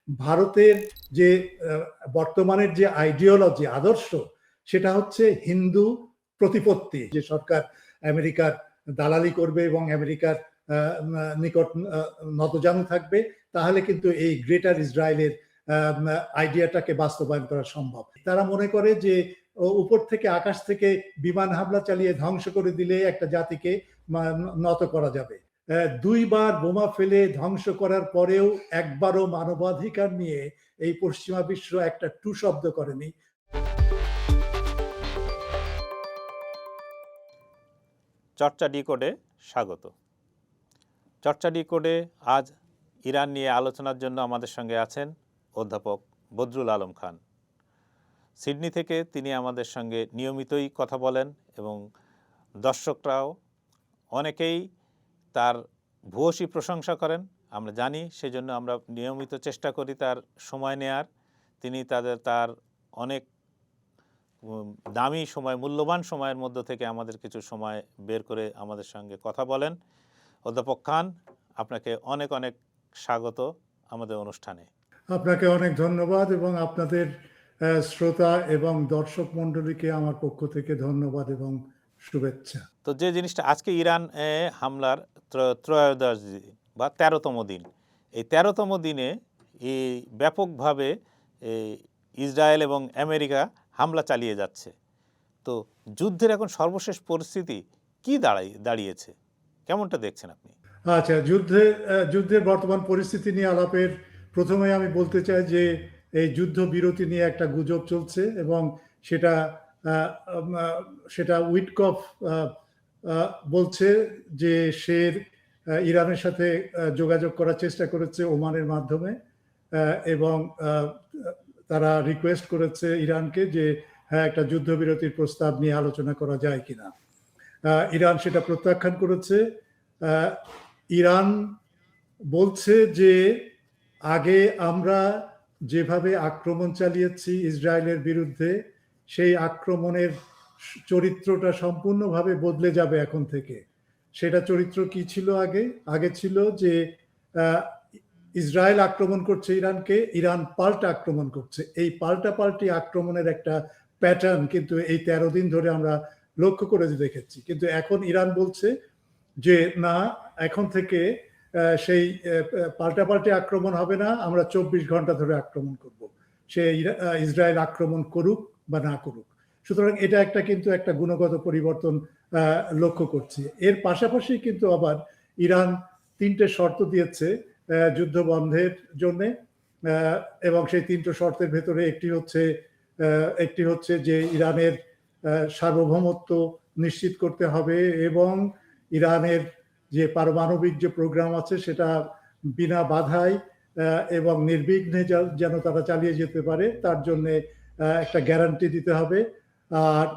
ভারতের যে বর্তমানের যে আইডিওলজি আদর্শ সেটা হচ্ছে হিন্দু প্রতিপত্তি, যে সরকার আমেরিকার দালালি করবে এবং আমেরিকার নিকট নতজানু থাকবে, তাহলে কিন্তু এই গ্রেটার ইসরায়েলের আইডিয়াটাকে বাস্তবায়ন করা সম্ভব। তারা মনে করে যে উপর থেকে আকাশ থেকে বিমান হামলা চালিয়ে ধ্বংস করে দিলে একটা জাতিকে নত করা যাবে। দুইবার বোমা ফেলে ধ্বংস করার পরেও একবারও মানবাধিকার নিয়ে এই পশ্চিমা বিশ্ব একটা টু শব্দ করেনি। চর্চা ডিকোডে স্বাগত। চর্চা ডিকোডে আজ ইরান নিয়ে আলোচনার জন্য আমাদের সঙ্গে আছেন অধ্যাপক বদরুল আলম খান। সিডনি থেকে তিনি আমাদের সঙ্গে নিয়মিতই কথা বলেন এবং দর্শকরাও অনেকেই তার ভূয়সী প্রশংসা করেন, আমরা জানি। সেজন্য আমরা নিয়মিত চেষ্টা করি তার সময় নেয়ার। তিনি তার অনেক দামি সময়, মূল্যবান সময়ের মধ্য থেকে আমাদের কিছু সময় বের করে আমাদের সঙ্গে কথা বলেন। অধ্যাপক খান, আপনাকে অনেক অনেক স্বাগত আমাদের অনুষ্ঠানে। আপনাকে অনেক ধন্যবাদ এবং আপনাদের শ্রোতা এবং দর্শক মণ্ডলীকে আমার পক্ষ থেকে ধন্যবাদ এবং শুভেচ্ছা। তো যে জিনিসটা আজকে ইরান হামলার ত্রয়োদশ দিন বা 13তম দিন, এই 13তম দিনে এই ব্যাপকভাবে ইসরায়েল এবং আমেরিকা হামলা চালিয়ে যাচ্ছে। তো যুদ্ধের এখন সর্বশেষ পরিস্থিতি কি দাঁড়িয়েছে, কেমনটা দেখছেন আপনি? আচ্ছা, যুদ্ধের বর্তমান পরিস্থিতি নিয়ে আলাপের প্রথমে আমি বলতে চাই যে এই যুদ্ধ বিরতি নিয়ে একটা গুজব চলছে এবং সেটা উইটকফ বলছে যে সে ইরানের সাথে যোগাযোগ করার চেষ্টা করেছে ওমানের মাধ্যমে এবং তারা রিকোয়েস্ট করেছে ইরানকে যে হ্যাঁ, একটা যুদ্ধবিরতির প্রস্তাব নিয়ে আলোচনা করা যায় কিনা। ইরান সেটা প্রত্যাখ্যান করেছে। ইরান বলছে যে আগে আমরা যেভাবে আক্রমণ চালিয়েছি ইসরায়েলের বিরুদ্ধে, সেই আক্রমণের চরিত্রটা সম্পূর্ণভাবে বদলে যাবে এখন থেকে। সেটা চরিত্র কি ছিল? আগে ছিল যে ইসরায়েল আক্রমণ করছে ইরানকে, ইরান পাল্টা আক্রমণ করছে। এই পাল্টাপাল্টি আক্রমণের একটা প্যাটার্ন কিন্তু এই 13 দিন ধরে আমরা লক্ষ্য করে দেখেছি। কিন্তু এখন ইরান বলছে যে না, এখন থেকে সেই পাল্টাপাল্টি আক্রমণ হবে না, আমরা 24 ঘন্টা ধরে আক্রমণ করব, সে ইসরায়েল আক্রমণ করুক বা না করুক। সুতরাং এটা কিন্তু একটা গুণগত পরিবর্তন লক্ষ্য করছি। এর পাশাপাশি কিন্তু আবার ইরান 3টে শর্ত দিয়েছে যুদ্ধ বন্ধের জন্য, এবং সেই 3টে শর্তের ভেতরে একটি হচ্ছে যে ইরানের সার্বভৌমত্ব নিশ্চিত করতে হবে এবং ইরানের যে পারমাণবিক যে প্রোগ্রাম আছে সেটা বিনা বাধায় এবং নির্বিঘ্নে যেন তারা চালিয়ে যেতে পারে, তার জন্য একটা গ্যারান্টি দিতে হবে। আর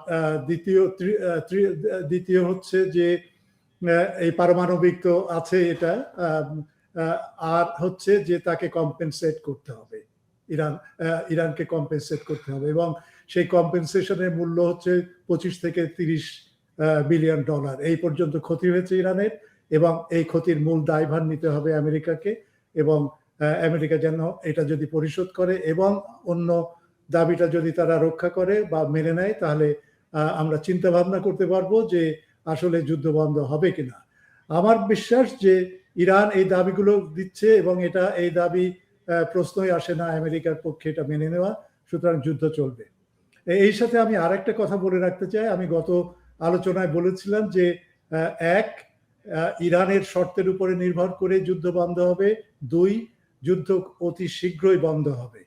দ্বিতীয় হচ্ছে যে এই পারমাণবিক তো আছে এটা, আর হচ্ছে যে তাকে কম্পেনসেট করতে হবে, ইরানকে কম্পেনসেট করতে হবে এবং সেই কম্পেনসেশনের মূল্য হচ্ছে 25 থেকে 30 বিলিয়ন ডলার। এই পর্যন্ত ক্ষতি হয়েছে ইরানের এবং এই ক্ষতির মূল দায়ভার নিতে হবে আমেরিকাকে, এবং আমেরিকা যেন এটা যদি পরিশোধ করে এবং অন্য দাবিটা যদি তারা রক্ষা করে বা মেনে নেয়, তাহলে আমরা চিন্তা ভাবনা করতে পারবো যে আসলে যুদ্ধ বন্ধ হবে কিনা। আমার বিশ্বাস যে ইরান এই দাবিগুলো দিচ্ছে এবং এই দাবি প্রশ্নই আসে না আমেরিকার পক্ষে এটা মেনে নেওয়া, সুতরাং যুদ্ধ চলবে। এই সাথে আমি আরেকটা কথা বলে রাখতে চাই। আমি গত আলোচনায় বলেছিলাম যে ইরানের শর্তের উপরে নির্ভর করে যুদ্ধ বন্ধ হবে, 2 যুদ্ধ অতি শীঘ্রই বন্ধ হবে।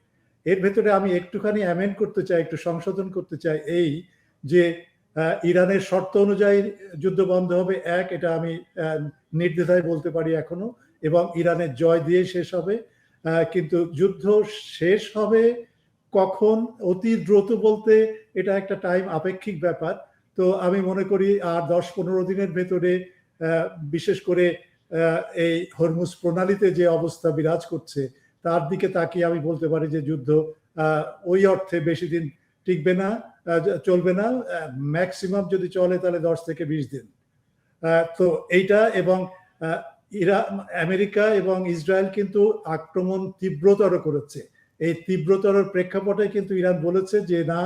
এর ভেতরে আমি একটুখানি অ্যামেন্ড করতে চাই, একটু সংশোধন করতে চাই, এই যে ইরানের শর্ত অনুযায়ী যুদ্ধ বন্ধ হবে, এটা আমি নির্দ্বিধায় বলতে পারি এখনো, এবং ইরানের জয় দিয়ে শেষ হবে। কিন্তু যুদ্ধ শেষ হবে কখন, অতি দ্রুত বলতে এটা একটা টাইম আপেক্ষিক ব্যাপার। তো আমি মনে করি আর 10-15 দিনের ভেতরে, বিশেষ করে এই হরমুজ প্রণালীতে যে অবস্থা বিরাজ করছে তার দিকে তাকিয়ে আমি বলতে পারি যে যুদ্ধ ওই অর্থে বেশি দিন টিকবে না, চলবে না। ম্যাক্সিমাম যদি চলে তাহলে 10 থেকে 20 দিন। তো এইটা, এবং আমেরিকা এবং ইসরায়েল কিন্তু আক্রমণ তীব্রতর করেছে। এই তীব্রতর প্রেক্ষাপটে কিন্তু ইরান বলেছে যে না,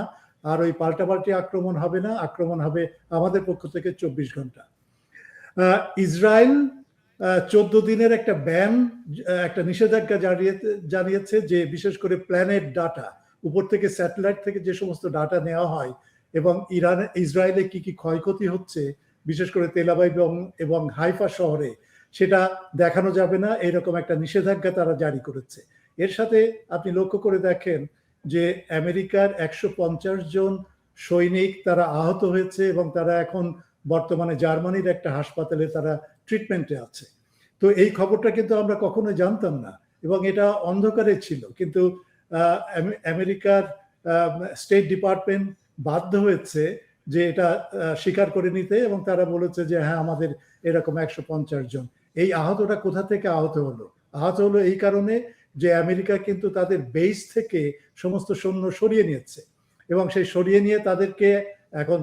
আর ওই পাল্টাপাল্টি আক্রমণ হবে না, আক্রমণ হবে আমাদের পক্ষ থেকে 24 ঘন্টা। ইসরায়েল 14 দিনের একটা ব্যান, একটা নিষেধাজ্ঞা জানিয়েছে যে বিশেষ করে প্ল্যানেট ডাটা, উপর থেকে স্যাটেলাইট থেকে যে সমস্ত ডাটা নেওয়া হয় এবং ইসরায়েলে কি কি ক্ষয়ক্ষতি হচ্ছে বিশেষ করে তেল আবিব এবং হাইফা শহরে, সেটা দেখানো যাবে না, এরকম একটা নিষেধাজ্ঞা তারা জারি করেছে। এর সাথে আপনি লক্ষ্য করে দেখেন যে আমেরিকার 150 জন সৈনিক তারা আহত হয়েছে এবং তারা এখন বর্তমানে জার্মানির একটা হাসপাতালে তারা ট্রিটমেন্টে আছে। তো এই খবরটা কিন্তু আমরা কখনো জানতাম না এবং এটা অন্ধকারে ছিল, কিন্তু আমেরিকার স্টেট ডিপার্টমেন্ট বাধ্য হয়েছে যে এটা স্বীকার করে নিতে এবং তারা বলেছে যে হ্যাঁ, আমাদের এরকম 150 জন। এই আহতটা কোথা থেকে আহত হলো? আহত হলো এই কারণে যে আমেরিকা কিন্তু তাদের বেস থেকে সমস্ত সৈন্য সরিয়ে নিয়েছে এবং সেই সরিয়ে নিয়ে তাদেরকে এখন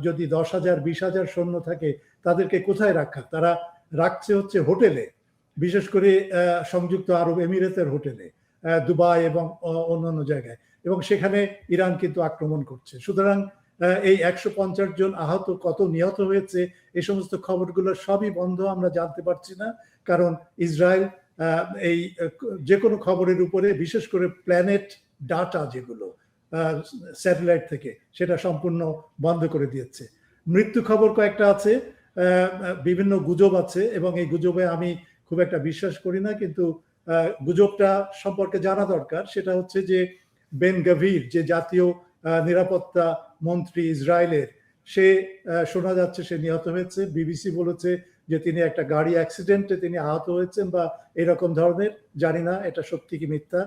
যদি 10,000 20,000 সৈন্য থাকে তাদেরকে কোথায় রাখা? তারা রাখছে হচ্ছে হোটেলে, বিশেষ করে সংযুক্ত আরব এমিরেতের হোটেলে, দুবাই এবং অন্যান্য জায়গায়, এবং সেখানে ইরান কিন্তু আক্রমণ করছে। সুতরাং এই 150 জন আহত, কত নিহত হয়েছে, এই সমস্ত খবরগুলো সবই বন্ধ, আমরা জানতে পারছি না, কারণ ইসরায়েল এই যে কোনো খবরের উপরে বিশেষ করে প্ল্যানেট ডাটা যেগুলো স্যাটেলাইট থেকে, সেটা সম্পূর্ণ বন্ধ করে দিয়েছে। মৃত্যু খবর কয়েকটা আছে, বিভিন্ন গুজব আছে এবং এই গুজবে আমি খুব একটা বিশ্বাস করি না, কিন্তু গুজবটা সম্পর্কে জানা দরকার। সেটা হচ্ছে যে বেন গাভির, যে জাতীয় নিরাপত্তা মন্ত্রী ইসরায়েলের, সে শোনা যাচ্ছে সে নিহত হয়েছে। বিবিসি বলেছে যে তিনি একটা গাড়ি অ্যাক্সিডেন্টে তিনি আহত হয়েছেন বা এরকম ধরনের, জানি না এটা সত্যি কি মিথ্যা।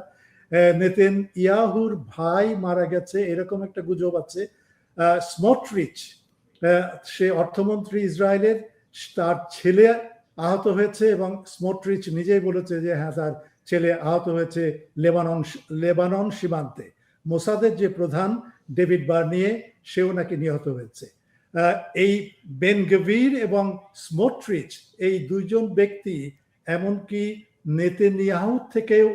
নেতেন ইয়াহুর ভাই মারা গেছে, এরকম একটা গুজব আছে। স্মোটরিচ, সে অর্থমন্ত্রী ইসরায়েলের, তার ছেলে আহত হয়েছে এবং স্মোটরিচ নিজেই বলেছে যে হ্যাঁ, তার ছেলে আহত হয়েছে লেবানন সীমান্তে। মোসাদের যে প্রধান ডেভিড বার্নিয়ে, সেও নাকি নিহত হয়েছে। এই বেন গভির এবং স্মোটরিচ, এই দুইজন ব্যক্তি এমনকি নেতানিয়াহু থেকেও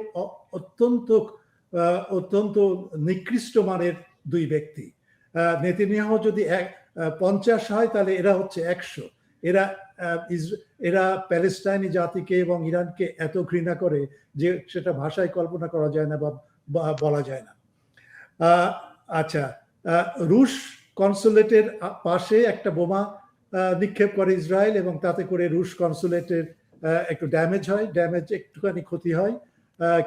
অত্যন্ত নিকৃষ্ট মানের দুই ব্যক্তি। নেতানিয়াহু যদি 50 হয় তাহলে এরা হচ্ছে 100। এরা প্যালেস্টাইনি জাতিকে এবং ইরানকে এত ঘৃণা করে যে সেটা ভাষায় কল্পনা করা যায় না বা বলা যায় না। আচ্ছা, রুশ কনসুলেটের পাশে একটা বোমা নিক্ষেপ করে ইসরায়েল এবং তাতে করে রুশ কনসুলেটের একটু ড্যামেজ হয়, একটুখানি ক্ষতি হয়,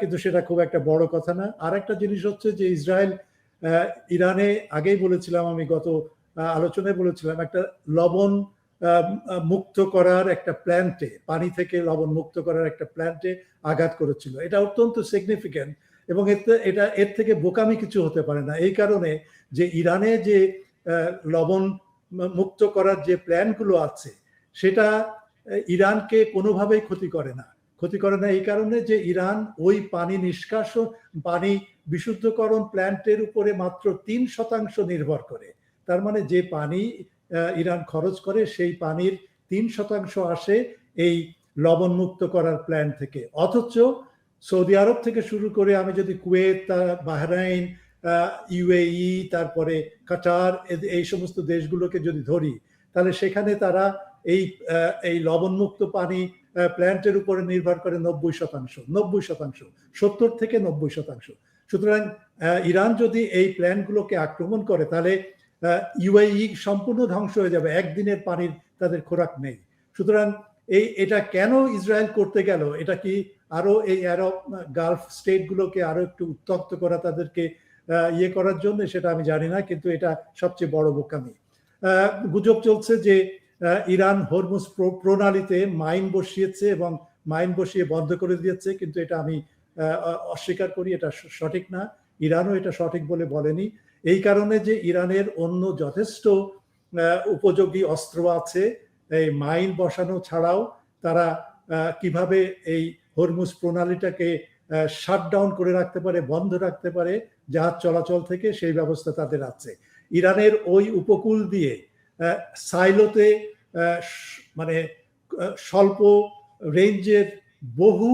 কিন্তু সেটা খুব একটা বড় কথা না। আর একটা জিনিস হচ্ছে যে ইসরায়েল ইরানে, আগেই বলেছিলাম আমি, গত আলোচনায় বলেছিলাম, একটা লবণ মুক্ত করার একটা প্ল্যান্টে, পানি থেকে লবণ মুক্ত করার একটা প্ল্যান্টে আঘাত করেছিল। এটা অত্যন্ত সিগনিফিক্যান্ট এবং এর থেকে বোকামি কিছু হতে পারে না। এই কারণে যে ইরানে যে লবণ মুক্ত করার যে প্ল্যানগুলো আছে, সেটা ইরানকে কোনোভাবেই ক্ষতি করে না এই কারণে যে ইরান ওই পানি নিষ্কাশন, পানি বিশুদ্ধকরণ প্ল্যান্টের উপরে মাত্র 3% নির্ভর করে। তার মানে যে পানি ইরান খরচ করে সেই পানির 3% আসে এই লবণ মুক্ত করার প্ল্যান থেকে। অথচ সৌদি আরব থেকে শুরু করে আমি যদি কুয়েত, বাহরাইন, ইউএই, তারপরে কাতার, এই সমস্ত দেশগুলোকে যদি ধরি, তাহলে সেখানে তারা এই লবণমুক্ত পানি প্ল্যান্টের উপরে নির্ভর করে 90%, 70 থেকে 90%। সুতরাং ইরান যদি এই প্ল্যান্টগুলোকে আক্রমণ করে তাহলে ইউএই সম্পূর্ণ ধ্বংস হয়ে যাবে, একদিনের পানির তাদের খোরাক নেই। সুতরাং এটা কেন ইসরায়েল করতে গেল? এটা কি আরো এই আরব গালফ স্টেটগুলোকে আরো একটু উত্তপ্ত করা, তাদেরকে ইয়ে করার জন্য? সেটা আমি জানি না, কিন্তু এটা সবচেয়ে বড় বোকামি। গুজব চলছে যে ইরান হরমুজ প্রণালীতে মাইন বসিয়েছে এবং মাইন বসিয়ে বন্ধ করে দিয়েছে, কিন্তু এটা আমি অস্বীকার করি, এটা সঠিক না। ইরানও এটা সঠিক বলে বলেনি, এই কারণে যে ইরানের অন্য যথেষ্ট উপযোগী অস্ত্র আছে। এই মাইন বসানো ছাড়াও তারা কিভাবে এই হরমুজ প্রণালীটাকে শাটডাউন করে রাখতে পারে, বন্ধ রাখতে পারে জাহাজ চলাচল থেকে, সেই ব্যবস্থা তাদের আছে। ইরানের ওই উপকূল দিয়ে সাইলোতে মানে স্বল্প রেঞ্জের বহু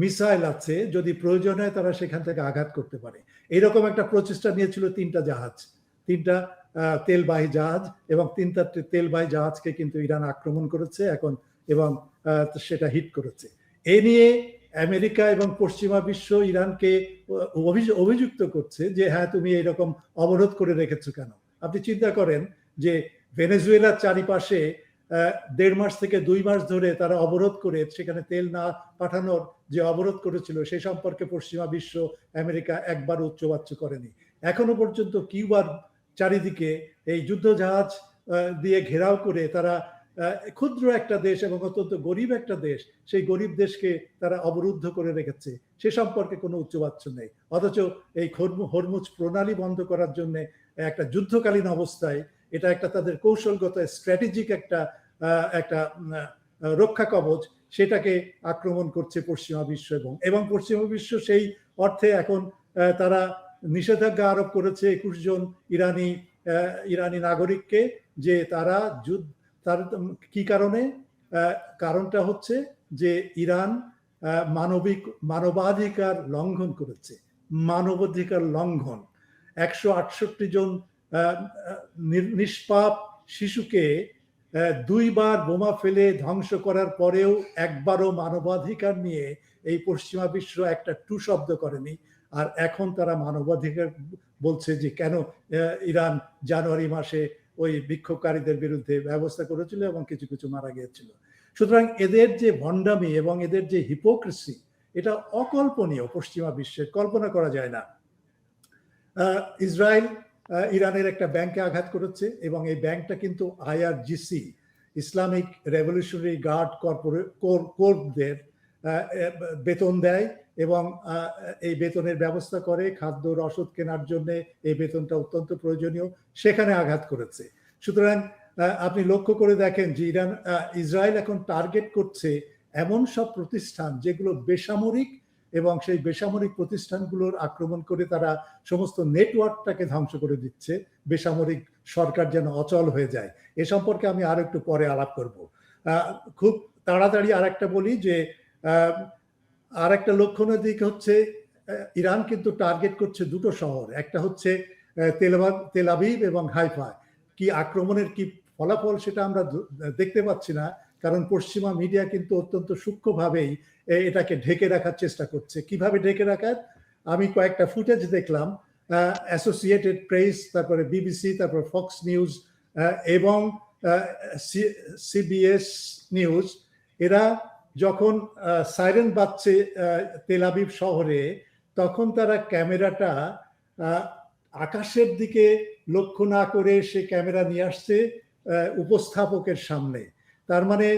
মিসাইল আছে, যদি প্রয়োজন হয় তারা সেখান থেকে আঘাত করতে পারে। এরকম একটা প্রচেষ্টা নিয়েছিল তিনটা তেলবাহী জাহাজ, এবং তিনটা তেলবাহী জাহাজকে কিন্তু ইরান আক্রমণ করেছে এখন, এবং সেটা হিট করেছে। এ নিয়ে আমেরিকা এবং পশ্চিমা বিশ্ব ইরানকে অভিযুক্ত করছে যে হ্যাঁ, তুমি এরকম অবরোধ করে রেখেছো কেন। আপনি চিন্তা করেন যে ভেনেজুয়েলার চারিপাশে 1.5 মাস থেকে 2 মাস ধরে তারা অবরোধ করে সেখানে তেল না পাঠানোর যে অবরোধ করেছিল, সে সম্পর্কে পশ্চিমা বিশ্ব, আমেরিকা একবার উচ্চবাচ্য করেনি। এখনো পর্যন্ত কিউবার চারিদিকে এই যুদ্ধ জাহাজ দিয়ে ঘেরাও করে তারা ক্ষুদ্র একটা দেশ এবং অত্যন্ত গরিব একটা দেশ, সেই গরিব দেশকে তারা অবরুদ্ধ করে রেখেছে, সে সম্পর্কে কোনো উচ্চবাচ্য নেই। অথচ এই হরমুজ প্রণালী বন্ধ করার জন্য একটা যুদ্ধকালীন অবস্থায় এটা একটা তাদের কৌশলগত স্ট্র্যাটেজিক একটা রক্ষা কবচ, সেটাকে আক্রমণ করছে পশ্চিমা বিশ্ব, এবং পশ্চিমা বিশ্ব সেই অর্থে এখন তারা নিষেধাজ্ঞা আরোপ করেছে 21 জন ইরানি নাগরিককে, যে তারা তার কি কারণে, কারণটা হচ্ছে যে ইরান মানবাধিকার লঙ্ঘন করেছে। মানবাধিকার লঙ্ঘন, 168 জন নিষ্পাপ শিশুকে 2 বার বোমা ফেলে ধ্বংস করার পরেও একবারও মানবাধিকার নিয়ে এই পশ্চিমা বিশ্ব একটা টু শব্দ করেনি। আর এখন তারা মানবাধিকার বলছে যে কেন ইরান জানুয়ারি মাসে ওই বিক্ষোভকারীদের বিরুদ্ধে ব্যবস্থা করেছিল এবং কিছু কিছু মারা গিয়েছিল। সুতরাং এদের যে ভণ্ডামি এবং এদের যে হিপোক্রেসি, এটা অকল্পনীয়, পশ্চিমা বিশ্বের কল্পনা করা যায় না। ইসরায়েল ইরানের একটা ব্যাংকে আঘাত করেছে, এবং এই ব্যাংকটা কিন্তু IRGC, ইসলামিক রেভলিউশনারি গার্ড কোরদের বেতন দেয়, এবং এই বেতনের ব্যবস্থা করে, খাদ্য রসদ কেনার জন্য এই বেতনটা অত্যন্ত প্রয়োজনীয়, সেখানে আঘাত করেছে। সুতরাং আপনি লক্ষ্য করে দেখেন যে ইসরায়েল এখন টার্গেট করছে এমন সব প্রতিষ্ঠান যেগুলো বেসামরিক, এবং সেই বেসামরিক প্রতিষ্ঠানগুলোর আক্রমণ করে তারা সমস্ত নেটওয়ার্কটাকে ধ্বংস করে দিচ্ছে, বেসামরিক সরকার যেন অচল হয়ে যায়। এ সম্পর্কে আমি আরো একটু পরে আলাপ করব। খুব তাড়াতাড়ি আরেকটা বলি যে আর একটা লক্ষণের দিক হচ্ছে ইরান কিন্তু টার্গেট করছে দুটো শহর, একটা হচ্ছে তেল আবিব এবং হাইফা। কি আক্রমণের কি ফলাফল সেটা আমরা দেখতে পাচ্ছি না, কারণ পশ্চিমা মিডিয়া কিন্তু অত্যন্ত সূক্ষ্মভাবেই এটাকে ঢেকে রাখার চেষ্টা করছে। কিভাবে ঢেকে রাখার, আমি কয়েকটা ফুটেজ দেখলাম, অ্যাসোসিয়েটেড প্রেস, তারপরে বিবিসি, তারপর ফক্স নিউজ এবং CBS নিউজ, এরা যখন সাইরেন বাজছে তেল আবিব শহরে, তখন তারা ক্যামেরাটা আকাশের দিকে লক্ষ্য না করে সে ক্যামেরা নিয়ে আসছে উপস্থাপকের সামনে। তার মানে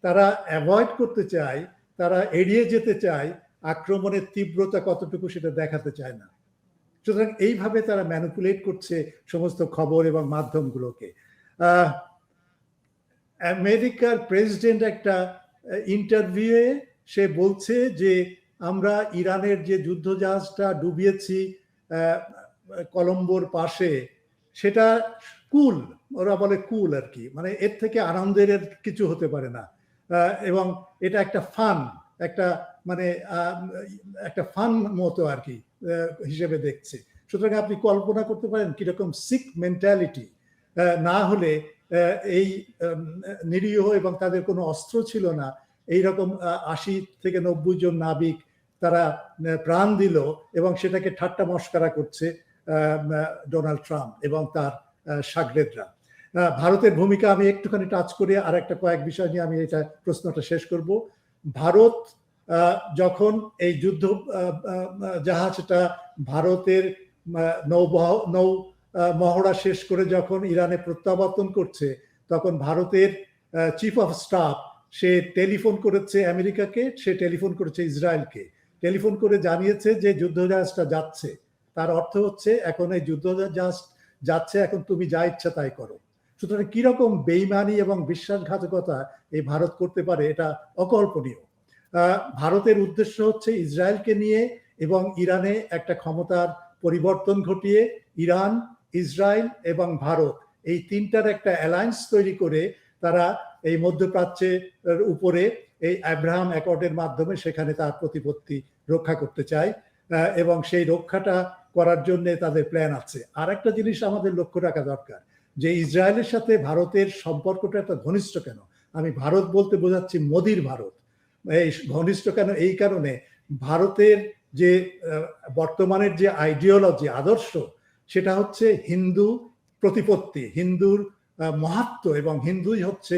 তারা অ্যাভয়েড করতে চায়, তারা এড়িয়ে যেতে চায় আক্রমণের তীব্রতা কতটুকু সেটা দেখাতে চায় না। সুতরাং এইভাবে তারা ম্যানিপুলেট করছে সমস্ত খবর এবং মাধ্যমগুলোকে। আমেরিকার প্রেসিডেন্ট একটা ইন্টারভিউয়ে সে বলছে যে আমরা ইরানের যে যুদ্ধজাহাজটা ডুবিয়েছি কলম্বোর পাশে, সেটা কুল, ওরা বলে কুল আর কি, মানে এর থেকে আনন্দের কিছু হতে পারে না, এবং এটা একটা ফান, একটা ফান মতো আর কি হিসেবে দেখছে। সুতরাং আপনি কল্পনা করতে পারেন কিরকম সিক মেন্টালিটি, না হলে এই নিরীহ এবং তাদের কোনো অস্ত্র ছিল না, এইরকম 80 থেকে 90 জন নাবিক তারা প্রাণ দিল, এবং সেটাকে ঠাট্টা মস্করা করছে ডোনাল্ড ট্রাম্প এবং তার শাগরেদরা। ভারতের ভূমিকা আমি একটুখানি টাচ করে আর একটা কয়েক বিষয় নিয়ে আমি এটা প্রশ্নটা শেষ করব। ভারত যখন এই যুদ্ধ জাহাজটা ভারতের নৌ মহড়া শেষ করে যখন ইরানে প্রত্যাবর্তন করছে, তখন ভারতের chief of staff say telephone করেছে আমেরিকাকে, সে টেলিফোন করেছে ইসরায়েলকে, টেলিফোন করে জানিয়েছে যে যুদ্ধজাহাজটা যাচ্ছে। তার অর্থ হচ্ছে এখন এই যুদ্ধজাহাজ যাচ্ছে, এখন তুমি যা ইচ্ছা তাই করো। সুতরাং কিরকম বেইমানি এবং বিশ্বাসঘাতকতা এই ভারত করতে পারে, এটা অকল্পনীয়। ভারতের উদ্দেশ্য হচ্ছে ইসরায়েলকে নিয়ে এবং ইরানে একটা ক্ষমতার পরিবর্তন ঘটিয়ে ইরান, ইসরায়েল এবং ভারত এই তিনটার একটা অ্যালায়েন্স তৈরি করে তারা এই মধ্যপ্রাচ্যের উপরে এই আব্রাহাম অ্যাকর্ডের মাধ্যমে সেখানে তার প্রতিপত্তি রক্ষা করতে চায়, এবং সেই রক্ষাটা করার জন্য তাদের প্ল্যান আছে। আর একটা জিনিস আমাদের লক্ষ্য রাখা দরকার, যে ইসরায়েলের সাথে ভারতের সম্পর্কটা এত ঘনিষ্ঠ কেন। আমি ভারত বলতে বোঝাচ্ছি মোদির ভারত। এই ঘনিষ্ঠ কেন এই কারণে, ভারতের যে বর্তমানের যে আইডিওলজি, আদর্শ, সেটা হচ্ছে হিন্দু প্রতিপত্তি, হিন্দুর মাহাত্ম্য, এবং হিন্দুই হচ্ছে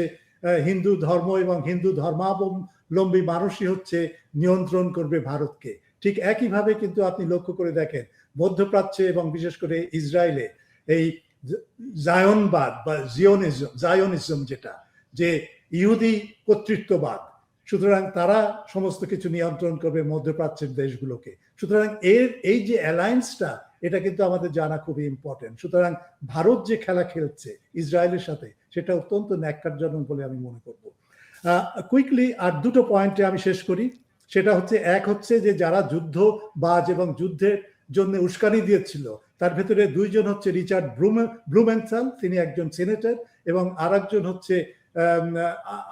হিন্দু ধর্ম এবং হিন্দু ধর্মাবলম্বী মানুষই হচ্ছে নিয়ন্ত্রণ করবে ভারতকে। ঠিক একইভাবে কিন্তু আপনি লক্ষ্য করে দেখেন মধ্যপ্রাচ্যে এবং বিশেষ করে ইসরায়েলে এই জায়নবাদ বা জায়নিজম, যেটা যে ইহুদি কর্তৃত্ববাদ, সুতরাং তারা সমস্ত কিছু নিয়ন্ত্রণ করবে মধ্যপ্রাচ্যের দেশগুলোকে। সুতরাং এই যে অ্যালায়েন্সটা, এটা কিন্তু আমাদের জানা খুবই ইম্পর্টেন্ট। সুতরাং ভারত যে খেলা খেলছে ইসরায়েলের সাথে, সেটা অত্যন্ত ন্যাক্কারজনক বলে আমি মনে করব। কুইকলি আর দুটো পয়েন্টে আমি শেষ করি। সেটা হচ্ছে, এক হচ্ছে যে যারা যুদ্ধবাজ এবং যুদ্ধের জন্য উস্কানি দিয়েছিল, তার ভেতরে দুইজন হচ্ছে রিচার্ড ব্লুমেন্থাল, তিনি একজন সিনেটর, এবং আরেকজন হচ্ছে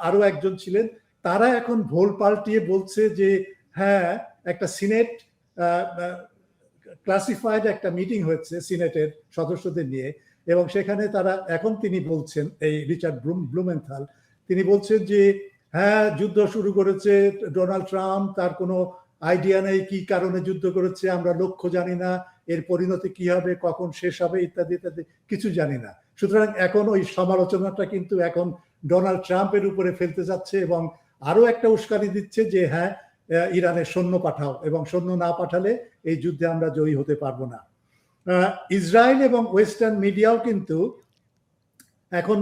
আরো একজন ছিলেন। তারা এখন ভোল পাল্টিয়ে বলছে যে হ্যাঁ, একটা সিনেট ক্লাসিফাইড একটা মিটিং হয়েছে সিনেটের সদস্যদের নিয়ে, এবং সেখানে তিনি বলছেন, এই রিচার্ড ব্লুমেন্থাল, তিনি বলছেন যে হ্যাঁ, যুদ্ধ শুরু করেছে ডোনাল্ড ট্রাম্প, তার কোনো আইডিয়া নেই কি কারণে যুদ্ধ করেছে, আমরা লক্ষ্য জানি না, এর পরিণতি কি হবে, কখন শেষ হবে, ইত্যাদি ইত্যাদি কিছু জানি না। সুতরাং এখন ওই সমালোচনাটা কিন্তু এখন ডোনাল্ড ট্রাম্পের উপরে ফেলতে যাচ্ছে, এবং আরো একটা উস্কানি দিচ্ছে যে হ্যাঁ, ইরানের সৈন্য পাঠাও, এবং সৈন্য না পাঠালে এই যুদ্ধে আমরা জয়ী হতে পারবো না। ইসরায়েল এবং ওয়েস্টার্ন মিডিয়াও কিন্তু এখন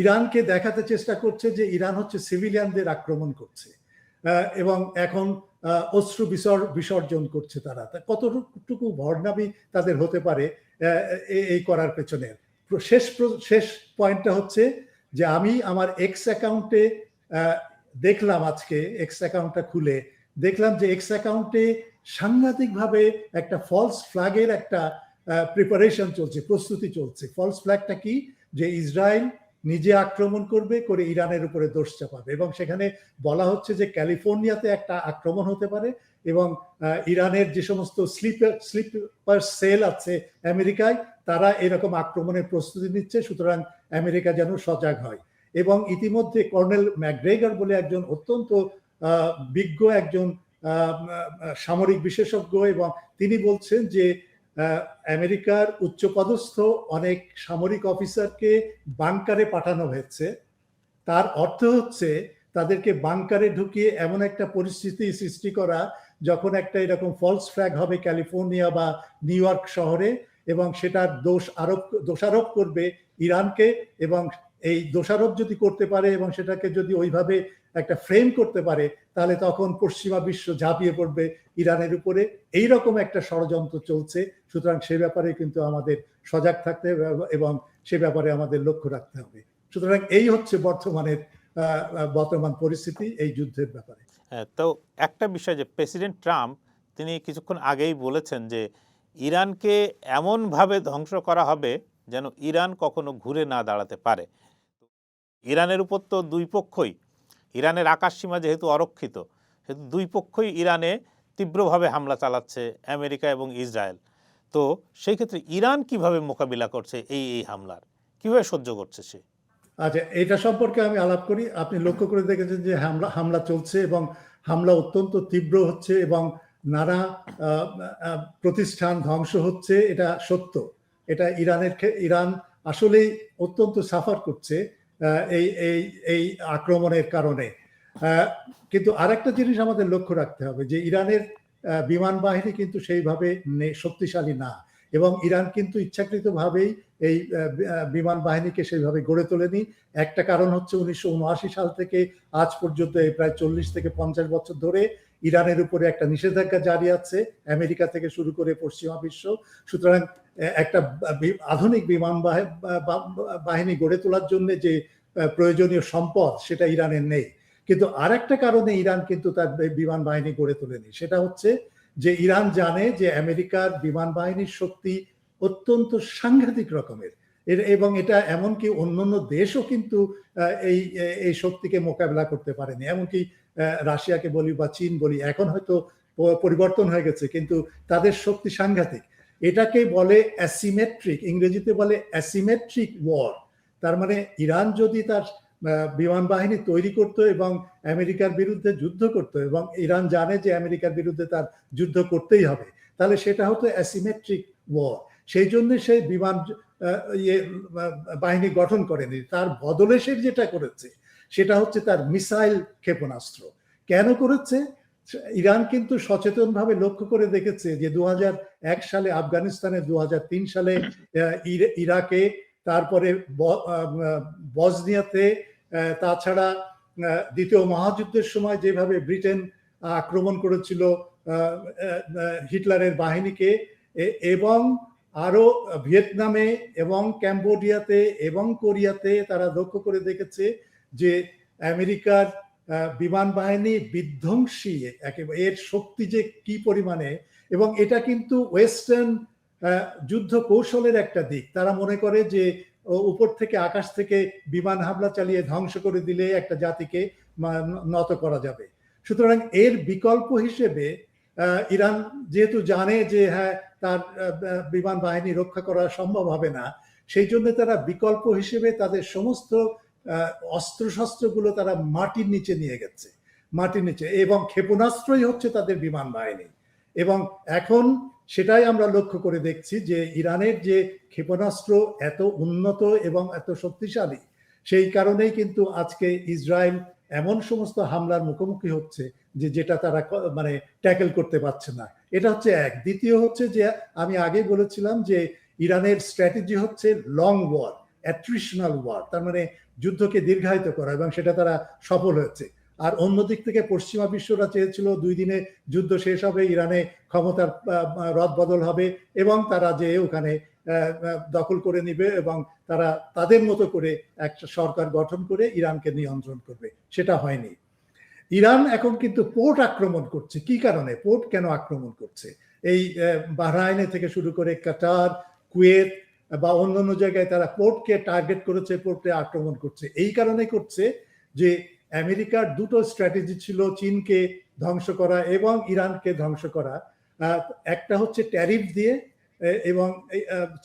ইরানকে দেখাতে চেষ্টা করছে যে ইরান হচ্ছে সিভিলিয়ানদের আক্রমণ করছে, এবং এখন অস্ত্র বিসর্জন করছে তারা। কতটুকু ভণ্ডামি তাদের হতে পারে এই করার পেছনে। শেষ পয়েন্টটা হচ্ছে যে আমি আমার এক্স অ্যাকাউন্টে দেখলাম, আজকে এক্স অ্যাকাউন্টটা খুলে দেখলাম যে এক্স অ্যাকাউন্টে সাংঘাতিকভাবে একটা ফলস ফ্ল্যাগের একটা প্রিপারেশন চলছে, প্রস্তুতি চলছে। ফলস ফ্ল্যাগটা কি, যে ইসরায়েল নিজে আক্রমণ করবে, করে ইরানের উপরে দোষ চাপাবে, এবং সেখানে বলা হচ্ছে যে ক্যালিফোর্নিয়াতে একটা আক্রমণ হতে পারে, এবং ইরানের যে সমস্ত স্লিপার সেল আছে আমেরিকায়, তারা এরকম আক্রমণের প্রস্তুতি নিচ্ছে, সুতরাং আমেরিকা যেন সজাগ হয়। এবং ইতিমধ্যে কর্নেল ম্যাকগ্রেগর বলে একজন অত্যন্ত বিজ্ঞ একজন সামরিক বিশেষজ্ঞ, এবং তিনি বলছেন যে আমেরিকার উচ্চপদস্থ অনেক সামরিক অফিসারকে বাংকারে পাঠানো হয়েছে। তার অর্থ হচ্ছে তাদেরকে বাংকারে ঢুকিয়ে এমন একটা পরিস্থিতি সৃষ্টি করা, যখন একটা এরকম ফলস ফ্ল্যাগ হবে ক্যালিফোর্নিয়া বা নিউ ইয়র্ক শহরে, এবং সেটার দোষারোপ করবে ইরানকে, এবং এই দোষারোপ যদি করতে পারে এবং সেটাকে যদি ওইভাবে একটা ফ্রেম করতে পারে, তাহলে তখন পশ্চিমা বিশ্ব ঝাঁপিয়ে পড়বে ইরানের উপরে। এইরকম একটা ষড়যন্ত্র চলছে। সুতরাং সে ব্যাপারে কিন্তু আমাদের সজাগ থাকতে হবে, এবং সে ব্যাপারে আমাদের লক্ষ্য রাখতে হবে। সুতরাং এই হচ্ছে বর্তমান পরিস্থিতি এই যুদ্ধের ব্যাপারে। তো একটা বিষয়, যে প্রেসিডেন্ট ট্রাম্প তিনি কিছুক্ষণ আগেই বলেছেন যে ইরানকে এমনভাবে ধ্বংস করা হবে যেন ইরান কখনো ঘুরে না দাঁড়াতে পারে। ইরানের উপর তো দুই পক্ষই, ইরানের আকাশসীমা যেহেতু অরক্ষিত, সেহেতু দুই পক্ষই ইরানে তীব্রভাবে হামলা চালাচ্ছে, আমেরিকা এবং ইসরায়েল। তো সেই ক্ষেত্রে ইরান কিভাবে মোকাবিলা করছে এই হামলার, কিভাবে সহ্য করছে সে? আচ্ছা, এটা সম্পর্কে আমি আলাপ করি। আপনি লক্ষ্য করে দেখেছেন যে হামলা চলছে, এবং হামলা অত্যন্ত তীব্র হচ্ছে, এবং নানা প্রতিষ্ঠান ধ্বংস হচ্ছে, এটা সত্য। এটা ইরান আসলেই অত্যন্ত সাফার করছে এই আক্রমণের কারণে। কিন্তু আরেকটা জিনিস আমাদের লক্ষ্য রাখতে হবে, যে ইরানের বিমান বাহিনী কিন্তু সেইভাবে শক্তিশালী না, এবং ইরান কিন্তু ইচ্ছাকৃতভাবেই এই বিমান বাহিনীকে সেইভাবে গড়ে তোলেনি। একটা কারণ হচ্ছে 1979 সাল থেকে আজ পর্যন্ত এই প্রায় 40 থেকে 50 বছর ধরে ইরানের উপরে একটা নিষেধাজ্ঞা জারি আছে, আমেরিকা থেকে শুরু করে পশ্চিমা বিশ্ব। সুতরাং একটা আধুনিক বিমান বাহিনী গড়ে তোলার জন্য যে প্রয়োজনীয় সম্পদ, সেটা ইরানের নেই। কিন্তু আরেকটা কারণে ইরান কিন্তু তার বিমান বাহিনী গড়ে তোলেনি, সেটা হচ্ছে যে ইরান জানে যে আমেরিকার বিমান বাহিনীর শক্তি অত্যন্ত সাংঘাতিক রকমের, এবং এটা এমনকি অন্যান্য দেশও কিন্তু এই এই শক্তিকে মোকাবেলা করতে পারেনি, এমনকি রাশিয়াকে বলি বা চীন বলি, এখন হয়তো পরিবর্তন হয়ে গেছে, কিন্তু তাদের শক্তি সাংঘাতিক। এটাকে বলে অ্যাসিমেট্রিক, ইংরেজিতে বলে অ্যাসিমেট্রিক ওয়ার। তার মানে ইরান যদি তার বিমান বাহিনী তৈরি করত এবং আমেরিকার বিরুদ্ধে যুদ্ধ করত, এবং ইরান জানে যে আমেরিকার বিরুদ্ধে তার যুদ্ধ করতেই হবে, তাহলে সেটা হতো অ্যাসিমেট্রিক ওয়ার। সেই জন্য সেই বিমান বাহিনী গঠন করেনি, তার বদলে সে যেটা করেছে সেটা হচ্ছে তার মিসাইল ক্ষেপণাস্ত্র। কেন করেছে? ইরান কিন্তু সচেতনভাবে লক্ষ্য করে দেখেছে যে 2001 সালে আফগানিস্তানে, 2003 সালে ইরাকে, তারপরে বসনিয়াতে, তাছাড়া দ্বিতীয় মহাযুদ্ধের সময় যেভাবে ব্রিটেন আক্রমণ করেছিল হিটলারের বাহিনীকে, এবং আরো ভিয়েতনামে এবং ক্যাম্বোডিয়াতে এবং কোরিয়াতে তারা লক্ষ্য করে দেখেছে যে আমেরিকার বিমান বাহিনী বিধ্বংসী, একেবারে এর শক্তি যে কি পরিমাণে। এবং এটা কিন্তু ওয়েস্টার্ন যুদ্ধ কৌশলের একটা দিক। তারা মনে করে যে উপর থেকে, আকাশ থেকে বিমান হামলা চালিয়ে ধ্বংস করে দিলে একটা জাতিকে নত করা যাবে। সুতরাং এর বিকল্প হিসেবে ইরান যেহেতু জানে যে হ্যাঁ তার বিমান বাহিনী রক্ষা করা সম্ভব হবে না, সেই জন্য তারা বিকল্প হিসেবে তাদের সমস্ত অস্ত্রশস্ত্রগুলো তারা মাটির নিচে নিয়ে গেছে, মাটির নিচে, এবং ক্ষেপণাস্ত্রই হচ্ছে তাদের বিমান বাহিনী। এবং এখন সেটাই আমরা লক্ষ্য করে দেখছি যে ইরানের যে ক্ষেপণাস্ত্র এত উন্নত এবং এত শক্তিশালী, সেই কারণেই কিন্তু আজকে ইসরায়েল এমন সমস্ত হামলার মুখোমুখি হচ্ছে যে যেটা তারা মানে ট্যাকেল করতে পারছে না। এটা হচ্ছে এক। দ্বিতীয় হচ্ছে যে আমি আগে বলেছিলাম যে ইরানের স্ট্র্যাটেজি হচ্ছে লং ওয়ার, অ্যাট্রিশনাল ওয়ার, তার মানে যুদ্ধকে দীর্ঘায়িত করা, এবং সেটা তারা সফল হয়েছে। আর অন্যদিক থেকে পশ্চিমা বিশ্বরা চেয়েছিল 2 দিনে যুদ্ধ শেষ হবে, ইরানে ক্ষমতার রদবদল হবে এবং তারা যে ওখানে দখল করে নিবে এবং তারা তাদের মতো করে একটা সরকার গঠন করে ইরানকে নিয়ন্ত্রণ করবে। সেটা হয়নি। ইরান এখন কিন্তু পোর্ট আক্রমণ করছে। কি কারণে? পোর্ট কেন আক্রমণ করছে? এই বাহরাইনে থেকে শুরু করে কাতার, কুয়েত বা অন্যান্য জায়গায় তারা পোর্টকে টার্গেট করেছে, পোর্টে আক্রমণ করছে। এই কারণে করছে যে আমেরিকার দুটো স্ট্র্যাটেজি ছিল, চীনকে ধ্বংস করা এবং ইরানকে ধ্বংস করা। একটা হচ্ছে ট্যারিফ দিয়ে, এবং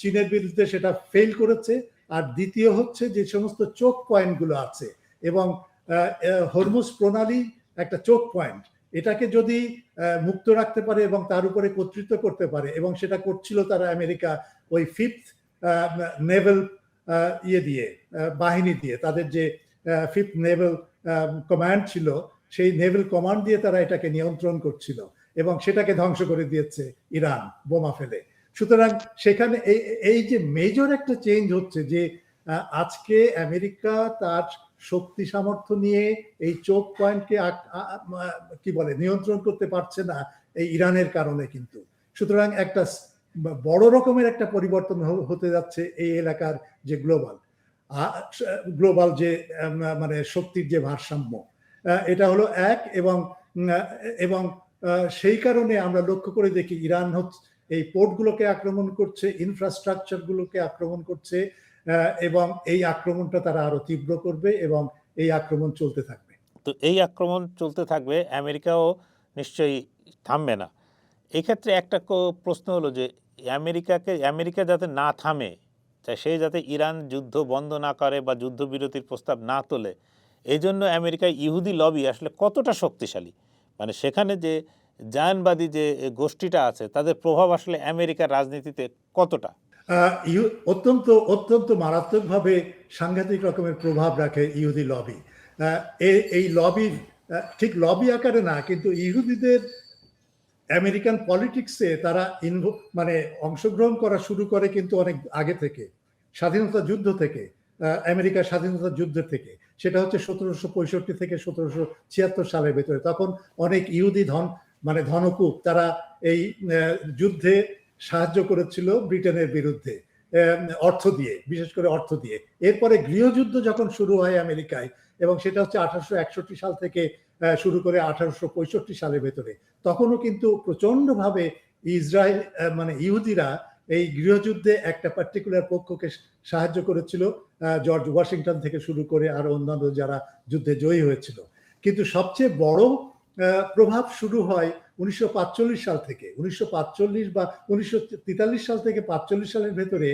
চীনের বিরুদ্ধে সেটা ফেল করেছে। আর দ্বিতীয় হচ্ছে যে সমস্ত চোক পয়েন্টগুলো আছে, এবং হরমুজ প্রণালী একটা চোক পয়েন্ট, এটাকে যদি মুক্ত রাখতে পারে এবং তার উপরে কর্তৃত্ব করতে পারে, এবং সেটা করছিল তারা আমেরিকা ওই 5th নেভেল দিয়ে, বাহিনী দিয়ে, তাদের যে 5th নেভেল কমান্ড ছিল, সেই নেভেল কমান্ড দিয়ে তারা এটাকে নিয়ন্ত্রণ করছিল, এবং সেটাকে ধ্বংস করে দিয়েছে ইরান বোমা ফেলে। সুতরাং সেখানে এই যে মেজর একটা চেঞ্জ হচ্ছে যে আজকে আমেরিকা তার শক্তি সামর্থ্য নিয়ে এই চোক পয়েন্টকে কি বলে নিয়ন্ত্রণ করতে পারছে না এই ইরানের কারণে কিন্তু। সুতরাং একটা বড় রকমের একটা পরিবর্তন হতে যাচ্ছে এই এলাকার যে গ্লোবাল যে মানে শক্তির যে ভারসাম্য, এটা হলো এক। এবং সেই কারণে আমরা লক্ষ্য করে দেখি ইরান হচ্ছে এই পোর্টগুলোকে আক্রমণ করছে, ইনফ্রাস্ট্রাকচারগুলোকে আক্রমণ করছে, এবং এই আক্রমণটা তারা আরো তীব্র করবে এবং এই আক্রমণ চলতে থাকবে। তো এই আক্রমণ চলতে থাকবে, আমেরিকাও নিশ্চয়ই থামবে না। এই ক্ষেত্রে একটা প্রশ্ন হলো যে আমেরিকা যাতে না থামে, সে যাতে ইরান যুদ্ধ বন্ধ না করে বা যুদ্ধবিরতির প্রস্তাব না তোলে, এই জন্য আমেরিকায় ইহুদি লবি আসলে কতটা শক্তিশালী, মানে সেখানে যে জায়নবাদী যে গোষ্ঠীটা আছে তাদের প্রভাব আসলে আমেরিকার রাজনীতিতে কতটা? অত্যন্ত অত্যন্ত মারাত্মকভাবে সাংঘাতিক রকমের প্রভাব রাখে ইহুদি লবি। এই লবির ঠিক লবি আকারে না, কিন্তু ইহুদিদের আমেরিকান পলিটিক্সে তারা মানে অংশগ্রহণ করা শুরু করে কিন্তু অনেক আগে থেকে, স্বাধীনতা যুদ্ধ থেকে, আমেরিকার স্বাধীনতা যুদ্ধের থেকে। সেটা হচ্ছে 1765 থেকে 1776 সালের ভেতরে। তখন অনেক ইহুদি ধনকুব তারা এই যুদ্ধে সাহায্য করেছিল ব্রিটেনের বিরুদ্ধে অর্থ দিয়ে, বিশেষ করে অর্থ দিয়ে। এরপরে গৃহযুদ্ধ যখন শুরু হয় আমেরিকায়, এবং সেটা হচ্ছে 1861 সাল থেকে শুরু করে 1865 সালের ভেতরে, তখনও কিন্তু প্রচন্ডভাবে ইসরায়েল মানে ইহুদিরা এই গৃহযুদ্ধে একটা পার্টিকুলার পক্ষকে সাহায্য করেছিল, জর্জ ওয়াশিংটন থেকে শুরু করে আরো অন্যান্য যারা যুদ্ধে জয়ী হয়েছিল। কিন্তু সবচেয়ে বড় প্রভাব শুরু হয় 1945 সাল থেকে। 1945 বা 1943 সাল থেকে 45 সালের ভেতরে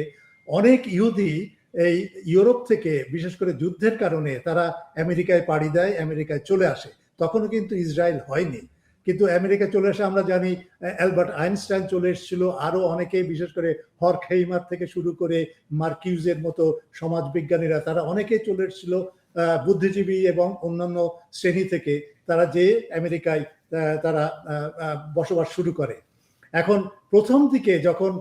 অনেক ইহুদি এই ইউরোপ থেকে, বিশেষ করে যুদ্ধের কারণে, তারা আমেরিকায় পাড়ি দেয়, আমেরিকায় চলে আসে। তখনও কিন্তু ইসরায়েল হয়নি, কিন্তু আমেরিকা চলে আসে। আমরা জানি অ্যালবার্ট আইনস্টাইন চলে এসেছিল, আরো অনেকেই, বিশেষ করে হর্খহেইমার থেকে শুরু করে মার্কিউজের মতো সমাজবিজ্ঞানীরা, তারা অনেকেই চলে এসেছিল বুদ্ধিজীবী এবং অন্যান্য শ্রেণী থেকে, তারা যে আমেরিকায় তারা বসবাস শুরু করে। এখন প্রথম দিকে যখন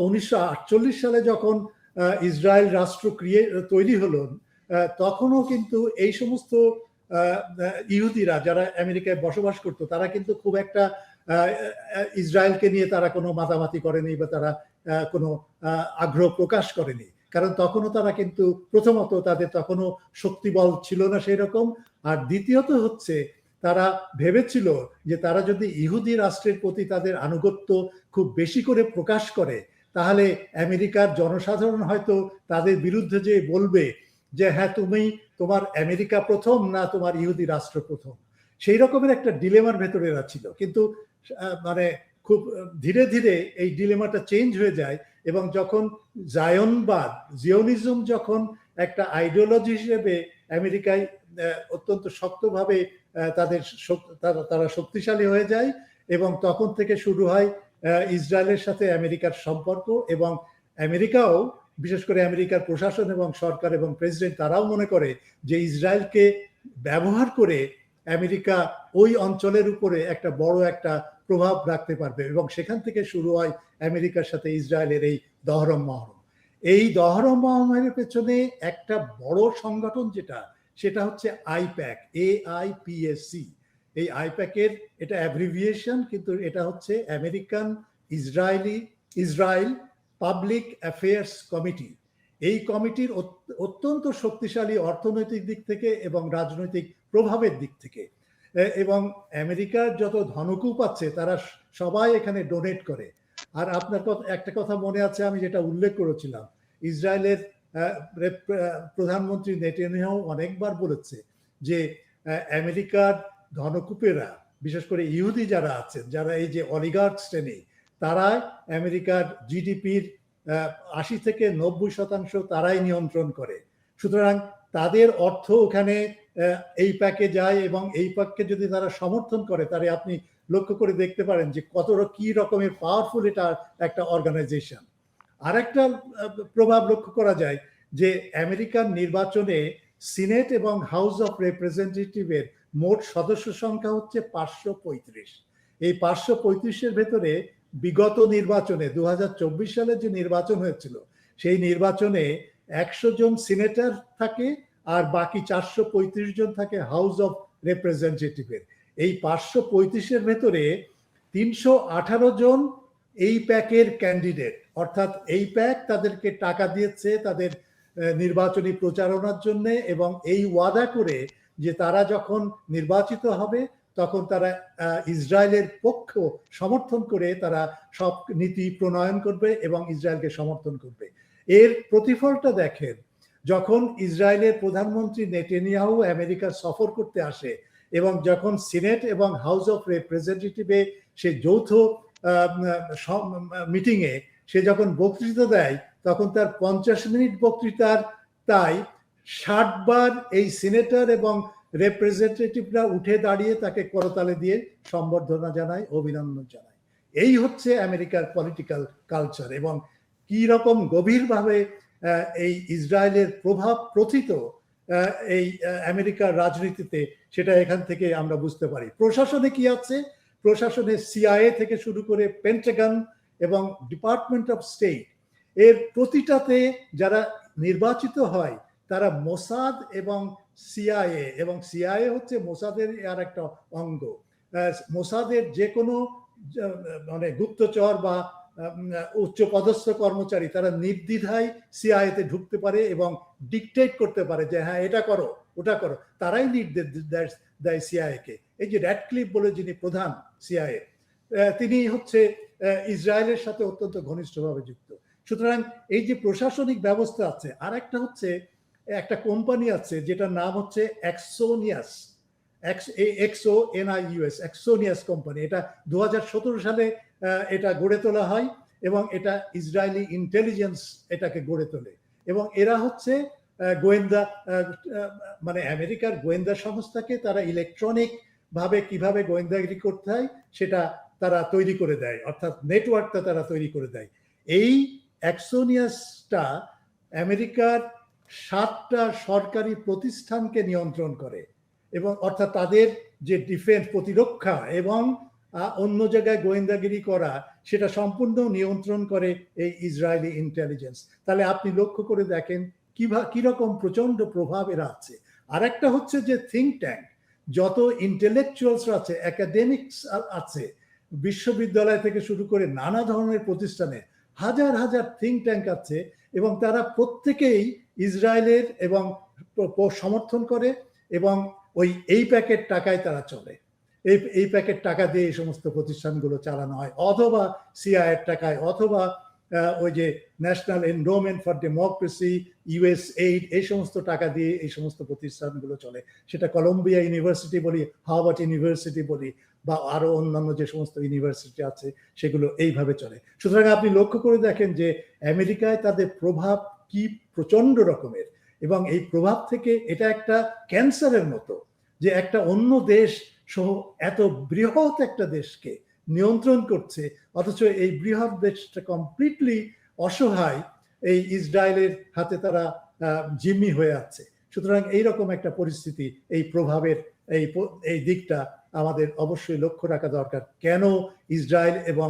1948 সালে যখন ইসরায়েল রাষ্ট্র তৈরি হলো, তখনও কিন্তু এই সমস্ত ইহুদিরা যারা আমেরিকায় বসবাস করতো, তারা কিন্তু খুব একটা ইসরায়েলকে নিয়ে তারা কোনো মাতামাতি করেনি বা তারা কোনো আগ্রহ প্রকাশ করেনি, কারণ তখনও তারা কিন্তু, প্রথমত তাদের তখনও শক্তিবল ছিল না সেই রকম, আর দ্বিতীয়ত হচ্ছে তারা ভেবেছিল যে তারা যদি ইহুদি রাষ্ট্রের প্রতি তাদের আনুগত্য খুব বেশি করে প্রকাশ করে, তাহলে আমেরিকার জনসাধারণ হয়তো তাদের বিরুদ্ধে যে বলবে যে হ্যাঁ, তোমার আমেরিকা প্রথম না তোমার ইহুদি রাষ্ট্র প্রথম। সেই রকমের একটা ডিলেমার ভেতরে এরা ছিল। কিন্তু মানে খুব ধীরে ধীরে এই ডিলেমাটা চেঞ্জ হয়ে যায়, এবং যখন জিওনিজম যখন একটা আইডিওলজি হিসেবে আমেরিকায় অত্যন্ত শক্তভাবে তারা শক্তিশালী হয়ে যায়, এবং তখন থেকে শুরু হয় ইসরায়েলের সাথে আমেরিকার সম্পর্ক। এবং আমেরিকাও, বিশেষ করে আমেরিকার প্রশাসন এবং সরকার এবং প্রেসিডেন্ট, তারাও মনে করে যে ইসরায়েলকে ব্যবহার করে আমেরিকা ওই অঞ্চলের উপরে একটা বড় একটা প্রভাব রাখতে পারবে, এবং সেখান থেকে শুরু হয় আমেরিকার সাথে ইসরায়েলের এই দহরম মহরম। এই দহরম মহরমের পেছনে একটা বড় সংগঠন সেটা হচ্ছে আইপ্যাক, AIPAC। এই আইপ্যাকের এটা অ্যাব্রিভিয়েশন, কিন্তু এটা হচ্ছে American Israel public affairs committee. এই কমিটির অত্যন্ত শক্তিশালী অর্থনৈতিক দিক থেকে এবং রাজনৈতিক প্রভাবের দিক থেকে, এবং আমেরিকার যত ধনকুপ আছে তারা সবাই এখানে ডোনেট করে। আর আপনার একটা কথা মনে আছে, আমি যেটা উল্লেখ করেছিলাম, ইসরায়েলের প্রধানমন্ত্রী নেতানিয়াহু অনেকবার বলেছে যে আমেরিকার ধনকুপেরা, বিশেষ করে ইহুদি যারা আছেন, যারা এই যে অলিগার্ক শ্রেণী, তারা আমেরিকার জিডিপির 80 থেকে 90% তারাই নিয়ন্ত্রণ করে। সুতরাং তাদের অর্থ ওখানে এই প্যাকে যায়, এবং এই প্যাককে যদি তারা সমর্থন করে, তাহলে আপনি লক্ষ্য করে দেখতে পারেন যে কি রকমের পাওয়ারফুল এটা একটা অর্গানাইজেশন। আর একটা প্রভাব লক্ষ্য করা যায় যে আমেরিকান নির্বাচনে সিনেট এবং হাউস অফ রিপ্রেজেন্টেটিভের মোট সদস্য সংখ্যা হচ্ছে 535। এই 535-এর ভেতরে বিগত নির্বাচনে 2024 সালে যে নির্বাচন হয়েছিল, সেই নির্বাচনে 100 জন সিনেটর থাকে, আর বাকি 435 জন থাকে হাউস অফ রিপ্রেজেন্টেটিভের। এই 535-এর ভেতরে 318 জন এই প্যাকের ক্যান্ডিডেট, অর্থাৎ এই প্যাক তাদেরকে টাকা দিয়েছে তাদের নির্বাচনী প্রচারণার জন্য, এবং এই ওয়াদা করে যে তারা যখন নির্বাচিত হবে তখন তারা ইসরায়েলের পক্ষ সমর্থন করে তারা সব নীতি প্রণয়ন করবে এবং ইসরায়েলকে সমর্থন করবে। এর প্রতিফলটা দেখেন, যখন ইসরায়েলের প্রধানমন্ত্রী নেতানিয়াহু আমেরিকা সফর করতে আসে, এবং যখন সিনেট এবং হাউস অফ রিপ্রেজেন্টেটিভে সে যৌথ মিটিংয়ে সে যখন বক্তৃতা দেয়, তখন তার 50 মিনিট বক্তৃতার তাই 60 বার এই সিনেটর এবং রিপ্রেজেন্টেটিভরা উঠে দাঁড়িয়ে তাকে করতালি দিয়ে সম্বর্ধনা জানায়, অভিনন্দন জানায়। এই হচ্ছে আমেরিকার পলিটিক্যাল কালচার, এবং কি রকম গভীরভাবে এই ইসরায়েলের প্রভাব প্রথিত এই আমেরিকার রাজনীতিতে, সেটা এখান থেকে আমরা বুঝতে পারি। প্রশাসনে কি আছে? প্রশাসনে CIA থেকে শুরু করে পেন্টাগন এবং ডিপার্টমেন্ট অফ স্টেট, এর প্রতিটাতে যারা নির্বাচিত হয় তারা মোসাদ এবং CIA, এবং CIA হচ্ছে মোসাদের আর একটা অঙ্গ। মোসাদের যে কোনো মানে গুপ্তচর বা উচ্চ পদস্থ কর্মচারী, তারা নির্দ্বিধায় CIA-তে ঢুকতে পারে এবং ডিকটেট করতে পারে যে হ্যাঁ এটা করো ওটা করো, তারাই নির্দেশ দেয় CIA-কে। এই যে র্যাডক্লিফ বলে যিনি প্রধান CIA, তিনি হচ্ছে ইসরায়েলের সাথে অত্যন্ত ঘনিষ্ঠভাবে যুক্ত। সুতরাং এই যে প্রশাসনিক ব্যবস্থা আছে, আর একটা হচ্ছে একটা কোম্পানি আছে যেটার নাম হচ্ছে এক্সোনিয়াস, XONIUS, এক্সোনিয়াস কোম্পানি। এটা 2017 সালে এটা গড়ে তোলা হয় এবং এটা ইসরায়েলি ইন্টেলিজেন্স এটাকে গড়ে তোলে এবং এরা হচ্ছে গোয়েন্দা, মানে আমেরিকার গোয়েন্দা সংস্থাকে তারা ইলেকট্রনিক ভাবে কিভাবে গোয়েন্দাগিরি করতে হয় সেটা তারা তৈরি করে দেয়, অর্থাৎ নেটওয়ার্কটা তারা তৈরি করে দেয়। এই এক্সোনিয়াসটা আমেরিকার 7টা সরকারি প্রতিষ্ঠানকে নিয়ন্ত্রণ করে এবং অর্থাৎ তাদের যে ডিফেন্স, প্রতিরক্ষা এবং অন্য জায়গায় গোয়েন্দাগিরি করা সেটা সম্পূর্ণ নিয়ন্ত্রণ করে এই ইসরায়েলি ইন্টেলিজেন্স। তাহলে আপনি লক্ষ্য করে দেখেন কিরকম প্রচন্ড প্রভাব এরা আছে। আর একটা হচ্ছে যে থিঙ্ক ট্যাঙ্ক, যত ইন্টেলেকচুয়ালস আছে, একাডেমিক্স আছে, বিশ্ববিদ্যালয় থেকে শুরু করে নানা ধরনের প্রতিষ্ঠানে হাজার হাজার থিঙ্ক ট্যাঙ্ক আছে এবং তারা প্রত্যেকেই ইসরায়েলের এবং সমর্থন করে এবং এই প্যাকেট টাকায় তারা চলে। এই প্যাকেট টাকা দিয়ে এই সমস্ত প্রতিষ্ঠানগুলো চালানো হয়, অথবা সিআইএর টাকায়, অথবা ওই যে national endowment for democracy, USAID, এই সমস্ত টাকা দিয়ে এই সমস্ত প্রতিষ্ঠানগুলো চলে। সেটা কলম্বিয়া ইউনিভার্সিটি বলি, হার্ভার্ড ইউনিভার্সিটি বলি, বা আরো অন্যান্য যে সমস্ত ইউনিভার্সিটি আছে সেগুলো এইভাবে চলে। সুতরাং আপনি লক্ষ্য করে দেখেন যে আমেরিকায় তাদের প্রভাব কি প্রচন্ড রকমের, এবং এই প্রভাব থেকে এটা একটা ক্যান্সারের মতো যে একটা অন্য দেশ সহ এত বৃহৎ একটা দেশকে নিয়ন্ত্রণ করছে, অথচ এই বৃহৎ দেশটা কমপ্লিটলি অসহায়, এই ইসরায়েলের হাতে তারা জিম্মি হয়ে আছে। সুতরাং এইরকম একটা পরিস্থিতি, এই প্রভাবের এই দিকটা আমাদের অবশ্যই লক্ষ্য রাখা দরকার। কেন ইসরায়েল এবং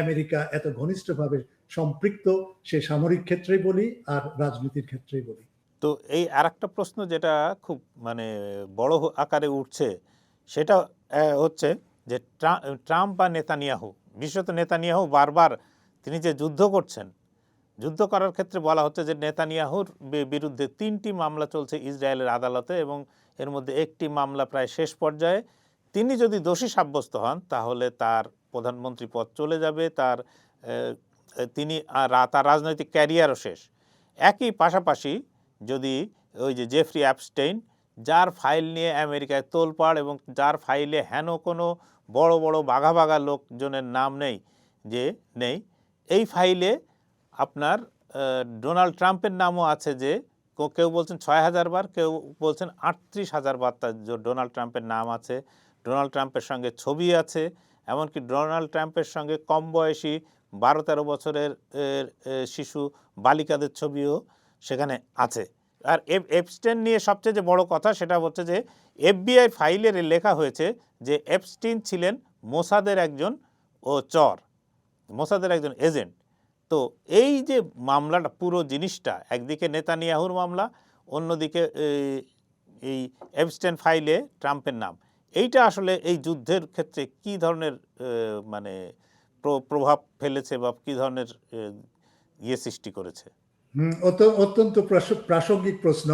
আমেরিকা এত ঘনিষ্ঠভাবে সম্পৃক্ত, সে সামরিক ক্ষেত্রেই বলি আর রাজনীতির ক্ষেত্রেই বলি। তো এই আরেকটা প্রশ্ন যেটা খুব মানে বড় আকারে উঠছে সেটা হচ্ছে যে ট্রাম্প বা নেতানিয়াহু, বিশেষত নেতানিয়াহু বারবার তিনি যে যুদ্ধ করছেন, যুদ্ধ করার ক্ষেত্রে বলা হচ্ছে যে নেতানিয়াহুর বিরুদ্ধে 3টি মামলা চলছে ইসরায়েলের আদালতে এবং এর মধ্যে একটি মামলা প্রায় শেষ পর্যায়ে। তিনি যদি দোষী সাব্যস্ত হন তাহলে তার প্রধানমন্ত্রী পদ চলে যাবে, তার রাজনৈতিক ক্যারিয়ারও শেষ। একই পাশাপাশি যদি ওই যে জেফরি অ্যাপস্টেইন, যার ফাইল নিয়ে আমেরিকায় তোলপাড় এবং যার ফাইলে হেন কোনো বড় বড় বাঘা বাঘা লোকজনের নাম নেই, এই ফাইলে আপনার ডোনাল্ড ট্রাম্পের নামও আছে, যে কেউ বলছেন 6,000 বার, কেউ বলছেন 38,000 বার তার ডোনাল্ড ট্রাম্পের নাম আছে। ডোনাল্ড ট্রাম্পের সঙ্গে ছবি আছে, এমনকি ডোনাল্ড ট্রাম্পের সঙ্গে কম বয়সী 12-13 বছরের শিশু বালিকাদের ছবিও সেখানে আছে। আর এপস্টেইন নিয়ে সবচেয়ে যে বড় কথা সেটা হচ্ছে যে FBI ফাইলের লেখা হয়েছে যে এপস্টেইন ছিলেন মোসাদের একজন মোসাদের একজন এজেন্ট। তো এই যে মামলাটা, পুরো জিনিসটা, একদিকে নেতানিয়াহুর মামলা, অন্যদিকে এই এপস্টেইন ফাইলে ট্রাম্পের নাম, এইটা আসলে এই যুদ্ধের ক্ষেত্রে কি ধরনের মানে প্রভাব ফেলেছে বা কি ধরনের সৃষ্টি করেছে? অত্যন্ত প্রাসঙ্গিক প্রশ্ন।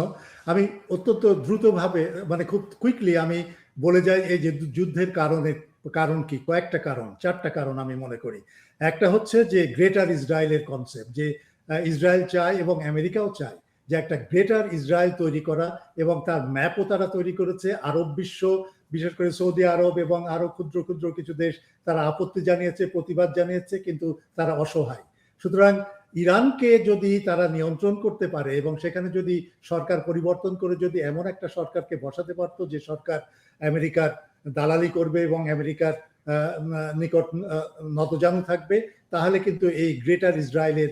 আমি অত্যন্ত দ্রুতভাবে, মানে খুব কুইকলি আমি বলে যাই এই যে যুদ্ধের কারণ কি। কয়েকটা কারণ, 4টা কারণ আমি মনে করি। একটা হচ্ছে যে গ্রেটার ইসরায়েলের কনসেপ্ট, যে ইসরায়েল চায় এবং আমেরিকাও চায় যে একটা গ্রেটার ইসরায়েল তৈরি করা, এবং তার ম্যাপও তারা তৈরি করেছে। আরব বিশ্ব, বিশেষ করে সৌদি আরব এবং আরো ক্ষুদ্র ক্ষুদ্র কিছু দেশ, তারা আপত্তি জানিয়েছে, প্রতিবাদ জানিয়েছে, কিন্তু তারা অসহায়। সুতরাং ইরানকে যদি তারা নিয়ন্ত্রণ করতে পারে এবং সেখানে যদি সরকার পরিবর্তন করে যদি এমন একটা সরকারকে বসাতে পারতো যে সরকার আমেরিকার দালালি করবে এবং আমেরিকার নিকট নতজানু থাকবে, তাহলে কিন্তু এই গ্রেটার ইসরায়েলের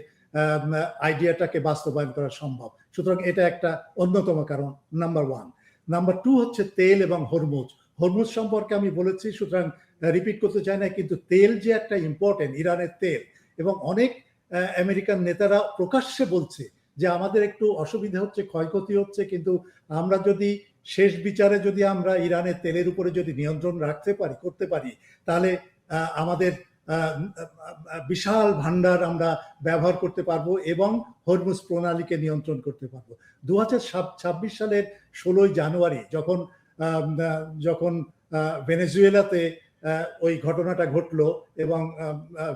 আইডিয়াটাকে বাস্তবায়ন করা সম্ভব। সুতরাং এটা একটা অন্যতম কারণ, নাম্বার 1। নাম্বার 2 হচ্ছে তেল এবং হরমুজ সম্পর্কে আমি বলেছি, সুতরাং রিপিট করতে চাই না, কিন্তু তেল যে একটা ইম্পর্টেন্ট, ইরানের তেল, এবং অনেক আমেরিকান নেতারা প্রকাশ্যে বলছে যে আমাদের একটু অসুবিধা হচ্ছে, ক্ষয়ক্ষতি হচ্ছে, কিন্তু আমরা যদি শেষ বিচারে যদি আমরা ইরানের তেলের উপরে যদি নিয়ন্ত্রণ করতে পারি, তাহলে আমাদের বিশাল ভান্ডার আমরা ব্যবহার করতে পারবো এবং হরমুজ প্রণালীকে নিয়ন্ত্রণ করতে পারবো। 2026 সালের 16 জানুয়ারি যখন ভেনেজুয়েলাতে ওই ঘটনাটা ঘটলো এবং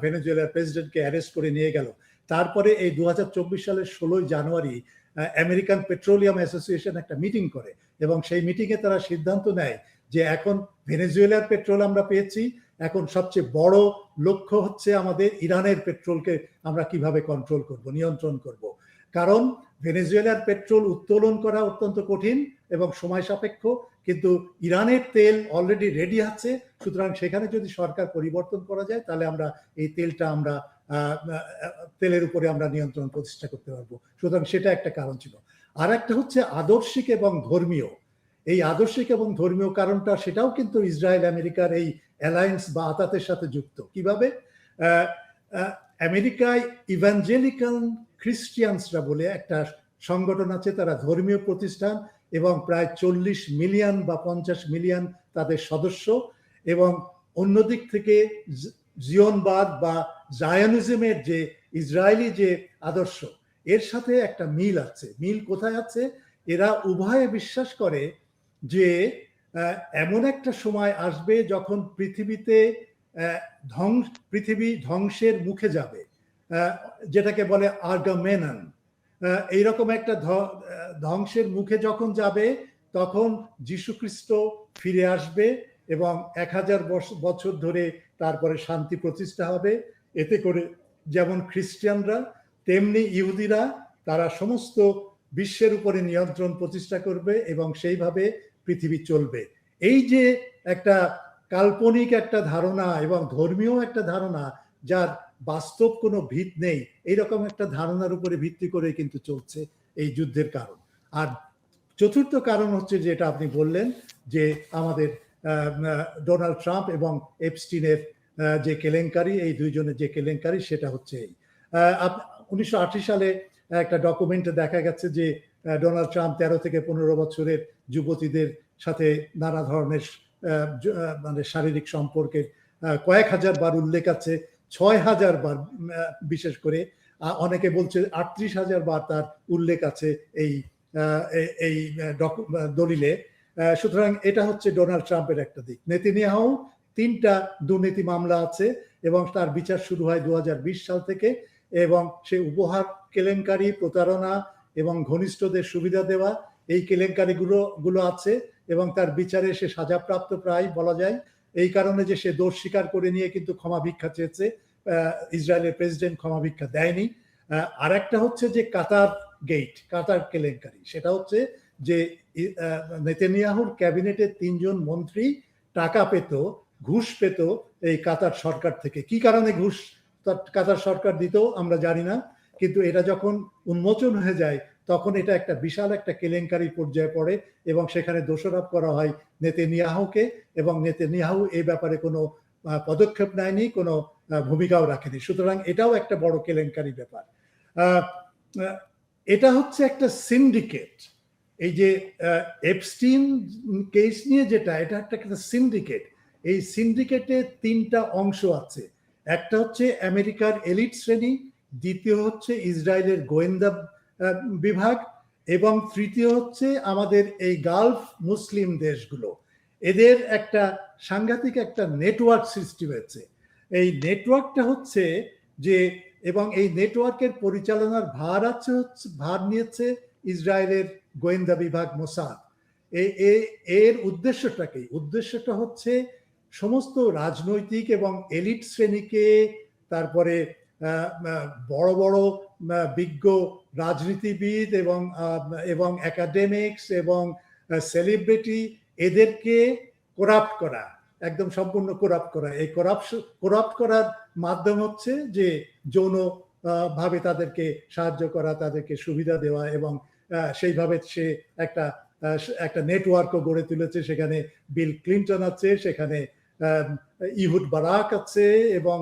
ভেনেজুয়েলার প্রেসিডেন্টকে অ্যারেস্ট করে নিয়ে গেল, তারপরে এই 2024 সালের 16 জানুয়ারি আমেরিকান পেট্রোলিয়াম অ্যাসোসিয়েশন একটা মিটিং করে এবং সেই মিটিংয়ে তারা সিদ্ধান্ত নেয় যে এখন ভেনেজুয়েলার পেট্রোল আমরা পেয়েছি, এখন সবচেয়ে বড় লক্ষ্য হচ্ছে আমাদের ইরানের পেট্রোলকে আমরা কিভাবে কন্ট্রোল করব, নিয়ন্ত্রণ করব। কারণ ভেনেজুয়েলার পেট্রোল উত্তোলন করা অত্যন্ত কঠিন এবং সময় সাপেক্ষ, কিন্তু ইরানের তেল অলরেডি রেডি আছে, সুতরাং সেখানে যদি সরকার পরিবর্তন করা যায় তাহলে আমরা এই তেলটা আমরা তেলের উপরে আমরা নিয়ন্ত্রণ প্রতিষ্ঠা করতে পারবো। সুতরাং সেটা একটা কারণ ছিল। আর একটা হচ্ছে আদর্শিক এবং ধর্মীয়। এই আদর্শিক এবং ধর্মীয় কারণটা সেটাও কিন্তু ইসরায়েল আমেরিকার এই অ্যালায়েন্স বা আতাতের সাথে যুক্ত। কিভাবে? আমেরিকায় ইভাঞ্জেলিক্যাল খ্রিস্টিয়ানসরা বলে একটা সংগঠন আছে, তারা ধর্মীয় প্রতিষ্ঠান এবং প্রায় 40 মিলিয়ন বা 50 মিলিয়ন তাদের সদস্য, এবং অন্যদিক থেকে জিওনবাদ বা জায়নিজমের যে ইসরায়েলি যে আদর্শ, এর সাথে একটা মিল আছে। মিল কোথায় আছে? এরা উভয়ে বিশ্বাস করে যে এমন একটা সময় আসবে যখন পৃথিবীতে পৃথিবী ধ্বংসের মুখে যাবে, যেটাকে বলে আর্গামেনন। এইরকম একটা ধ্বংসের মুখে যখন যাবে তখন যীশুখ্রিস্ট ফিরে আসবে এবং 1000 বছর ধরে তারপরে শান্তি প্রতিষ্ঠা হবে। এতে করে যেমন খ্রিস্টানরা তেমনি ইহুদিরা তারা সমস্ত বিশ্বের উপরে নিয়ন্ত্রণ প্রতিষ্ঠা করবে এবং সেইভাবে পৃথিবী চলবে। এই যে একটা কাল্পনিক একটা ধারণা এবং ধর্মীয় একটা ধারণা যার বাস্তব কোনো ভিত নেই, এইরকম একটা ধারণার উপরে ভিত্তি করে কিন্তু চলছে এই যুদ্ধের কারণ। আর চতুর্থ কারণ হচ্ছে যেটা আপনি বললেন যে আমাদের ডোনাল্ড ট্রাম্প এবং এপস্টিনের যে কেলেঙ্কারি, এই দুইজনের যে কেলেঙ্কারি, সেটা হচ্ছে এই 1980 সালে একটা ডকুমেন্টে দেখা গেছে যে ডোনাল্ড ট্রাম্প 13 থেকে 15 বছরের যুবতীদের সাথে নানা ধরনের মানে শারীরিক সম্পর্কের কয়েক হাজার বার উল্লেখ আছে, 6000 বার বিশেষ করে, অনেকে বলছে 38,000 বার তার উল্লেখ আছে এই দলিলে। সুতরাং এটা হচ্ছে ডোনাল্ড ট্রাম্পের একটা দিক। নেতানিয়াহু 3টা দুর্নীতি মামলা আছে এবং তার বিচার শুরু হয় 2020 সাল থেকে, এবং সে উপহার কেলেঙ্কারি, প্রতারণা এবং ঘনিষ্ঠদের সুবিধা দেওয়া, এই কেলেঙ্কারিগুলো আছে এবং তার বিচারে সে সাজাপ্রাপ্ত প্রায় বলা যায়। এই কারণে যে সে দোষ স্বীকার করে নিয়ে কিন্তু ক্ষমা ভিক্ষা চেয়েছে, ইসরায়েলের প্রেসিডেন্ট ক্ষমা ভিক্ষা দেয়নি। আর একটা হচ্ছে যে কাতার গেট, কাতার কেলেঙ্কারি। সেটা হচ্ছে যে নেতানিয়াহুর ক্যাবিনেটের 3 জন মন্ত্রী টাকা পেত, ঘুষ পেত এই কাতার সরকার থেকে। কি কারণে ঘুষ কাতার সরকার দিত আমরা জানি না, কিন্তু এটা যখন উন্মোচন হয়ে যায় তখন এটা একটা বিশাল একটা কেলেঙ্কারি পর্যায়ে পড়ে এবং সেখানে দোষারোপ করা হয় নেতানিয়াহুকে, এবং নেতানিয়াহু এই ব্যাপারে কোনো পদক্ষেপ নেয়নি, কোনো ভূমিকাও রাখেনি। সুতরাং এটাও একটা বড় কেলেঙ্কারি ব্যাপার। এটা হচ্ছে একটা সিন্ডিকেট। এই যে এপস্টিন কেস নিয়ে যেটা, এটা একটা সিন্ডিকেট। এই সিন্ডিকেটে 3টা অংশ আছে। একটা হচ্ছে আমেরিকার এলিট শ্রেণী, দ্বিতীয় হচ্ছে ইসরায়েলের গোয়েন্দা বিভাগ, এবং তৃতীয় হচ্ছে আমাদের এই গালফ মুসলিম দেশগুলো। এদের একটা সাংঘাতিক একটা নেটওয়ার্ক সৃষ্টি হয়েছে। এই নেটওয়ার্কটা হচ্ছে যে, এবং এই নেটওয়ার্কের পরিচালনার ভার নিয়েছে ইসরায়েলের গোয়েন্দা বিভাগ মোসাদ। এর উদ্দেশ্যটা হচ্ছে সমস্ত রাজনৈতিক এবং এলিট শ্রেণীকে, তারপরে বড় বড় বিজ্ঞ রাজনীতিবিদ এবং একাডেমিক্স এবং সেলিব্রিটি, এদেরকে করাপ্ট করা, একদম সম্পূর্ণ করাপ্ট করা। এই করাপ্ট করার মাধ্যম হচ্ছে যে যৌন ভাবে তাদেরকে সাহায্য করা, তাদেরকে সুবিধা দেওয়া, এবং সেইভাবে সে একটা নেটওয়ার্কও গড়ে তুলেছে। সেখানে বিল ক্লিন্টন আছে, সেখানে ইহুড বারাক আছে এবং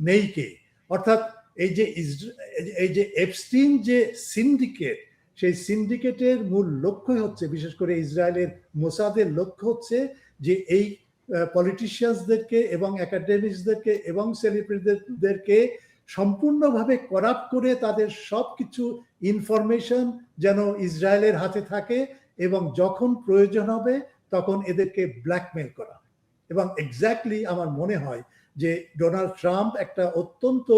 নেইকে। অর্থাৎ এই যে এপস্টিন যে সিন্ডিকেট, সেই সিন্ডিকেটের মূল লক্ষ্যই হচ্ছে, বিশেষ করে ইসরায়েলের মোসাদের লক্ষ্য হচ্ছে যে এই পলিটিশিয়ানসদেরকে এবং একাডেমিক্সদেরকে এবং সেলিব্রিটিদেরকে সম্পূর্ণভাবে করাপ্ট করে তাদের সবকিছু ইনফরমেশন যেন ইসরায়েলের হাতে থাকে, এবং যখন প্রয়োজন হবে তখন এদেরকে ব্ল্যাকমেল করা। এবং এক্স্যাক্টলি আমার মনে হয় যে ডোনাল্ড ট্রাম্প একটা অত্যন্ত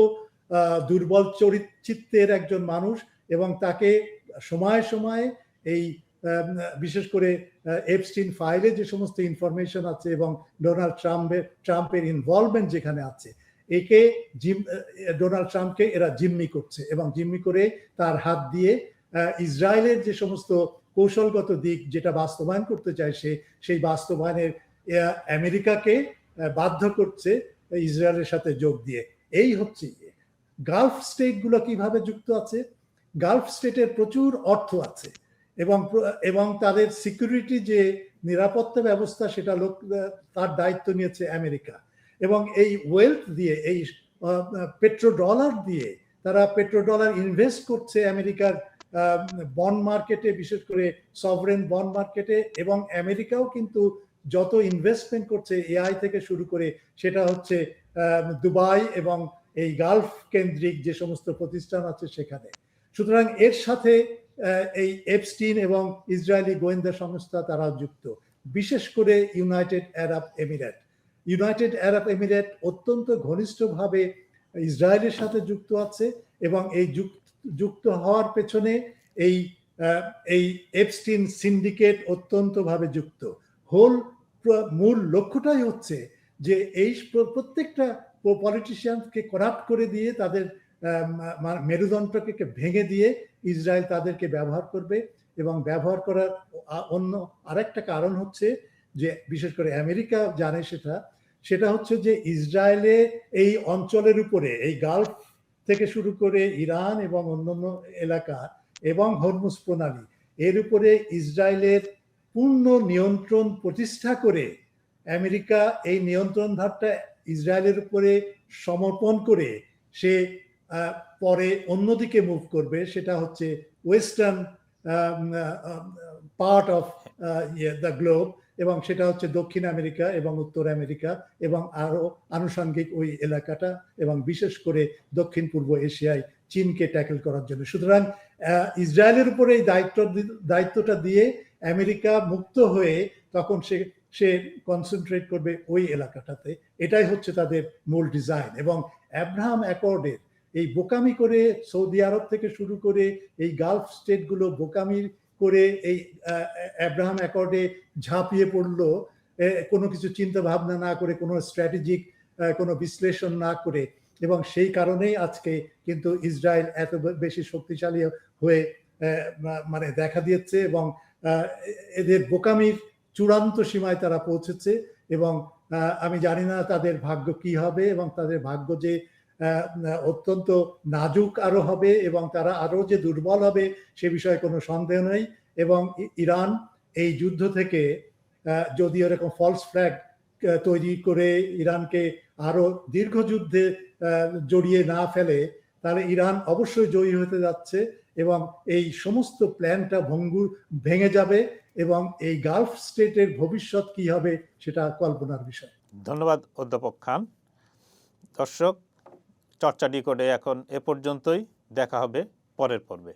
দুর্বল চিত্তের একজন মানুষ, এবং তাকে সময়ে সময়ে এই বিশেষ করে এপস্টিন ফাইলে যে সমস্ত ইনফরমেশন আছে এবং ডোনাল্ড ট্রাম্পের ইনভলভমেন্ট যেখানে আছে, একে ডোনাল্ড ট্রাম্পকে এরা জিম্মি করছে, এবং জিম্মি করে তার হাত দিয়ে ইসরায়েলের যে সমস্ত কৌশলগত দিক যেটা বাস্তবায়ন করতে চায় সেই বাস্তবায়নের আমেরিকাকে বাধ্য করছে ইসরায়েলের সাথে যোগ দিয়ে। এই হচ্ছে গালফ স্টেটগুলো কিভাবে যুক্ত আছে। গালফ স্টেটের প্রচুর অর্থ আছে, এবং তাদের সিকিউরিটি যে নিরাপত্তা ব্যবস্থা সেটা তার দায়িত্ব নিয়েছে আমেরিকা, এবং এই ওয়েলথ দিয়ে, এই পেট্রোডলার দিয়ে তারা পেট্রোডলার ইনভেস্ট করছে আমেরিকার বন্ড মার্কেটে, বিশেষ করে সভরেন বন্ড মার্কেটে, এবং আমেরিকাও কিন্তু যত ইনভেস্টমেন্ট করছে এআই থেকে শুরু করে সেটা হচ্ছে দুবাই এবং এই গালফ কেন্দ্রিক যে সমস্ত প্রতিষ্ঠান আছে সেখানে। সুতরাং এর সাথে এই এপস্টিন এবং ইসরায়েলি গোয়েন্দা সংস্থা তারা যুক্ত, বিশেষ করে ইউনাইটেড আরব এমিরেট অত্যন্ত ঘনিষ্ঠভাবে ইসরায়েলের সাথে যুক্ত আছে, এবং এই যুক্ত হওয়ার পেছনে এই এপস্টিন সিন্ডিকেট অত্যন্তভাবে যুক্ত। মূল লক্ষ্যটাই হচ্ছে যে এই প্রত্যেকটা পলিটিশিয়ানকে করাপ্ট করে দিয়ে তাদের মেরুদণ্ডকে ভেঙে দিয়ে ইসরায়েল তাদেরকে ব্যবহার করবে, এবং ব্যবহার করার অন্য আরেকটা কারণ হচ্ছে যে বিশেষ করে আমেরিকা জানে সেটা হচ্ছে যে ইসরায়েলে এই অঞ্চলের উপরে, এই গালফ থেকে শুরু করে ইরান এবং অন্যান্য এলাকা এবং হরমুজ প্রণালী, এর উপরে ইসরায়েলের পূর্ণ নিয়ন্ত্রণ প্রতিষ্ঠা করে আমেরিকা এই নিয়ন্ত্রণ ভারটা ইসরায়েলের উপরে সমর্পণ করে সে পরে অন্যদিকে মুভ করবে, সেটা হচ্ছে western part of the globe, এবং সেটা হচ্ছে দক্ষিণ আমেরিকা এবং উত্তর আমেরিকা এবং আরো আনুষঙ্গিক ওই এলাকাটা, এবং বিশেষ করে দক্ষিণ পূর্ব এশিয়ায় চীনকে ট্যাকেল করার জন্য। সুতরাং ইসরায়েলের উপরে এই দায়িত্বটা দিয়ে আমেরিকা মুক্ত হয়ে তখন সে কনসেন্ট্রেট করবে ওই এলাকাটাতে। এটাই হচ্ছে তাদের মূল ডিজাইন। এবং আব্রাহাম অ্যাকর্ডের এই বোকামি করে সৌদি আরব থেকে শুরু করে এই গালফ স্টেটগুলো বোকামি করে এই আব্রাহাম অ্যাকর্ডে ঝাঁপিয়ে পড়লো, কোনো কিছু চিন্তা ভাবনা না করে, কোনো স্ট্র্যাটেজিক কোনো বিশ্লেষণ না করে, এবং সেই কারণেই আজকে কিন্তু ইসরায়েল এত বেশি শক্তিশালী হয়ে মানে দেখা দিয়েছে, এবং এদের বোকামির চূড়ান্ত সীমায় তারা পৌঁছেছে। এবং আমি জানি না তাদের ভাগ্য কি হবে, এবং তাদের ভাগ্য যে অত্যন্ত নাজুক আরো হবে, এবং তারা আরো যে দুর্বল হবে সে বিষয়ে কোনো সন্দেহ নেই। এবং ইরান এই যুদ্ধ থেকে যদি এরকম ফলস ফ্ল্যাগ তৈরি করে ইরানকে আরো দীর্ঘ যুদ্ধে জড়িয়ে না ফেলে, তাহলে ইরান অবশ্যই জয়ী হতে যাচ্ছে, এবং এই সমস্ত প্ল্যানটা ভেঙে যাবে, এবং এই গালফ স্টেটের ভবিষ্যৎ কি হবে সেটা কল্পনার বিষয়। ধন্যবাদ অধ্যাপক খান। দর্শক, চর্চা ডিকোডে এখন এ পর্যন্তই। দেখা হবে পরের পর্বে।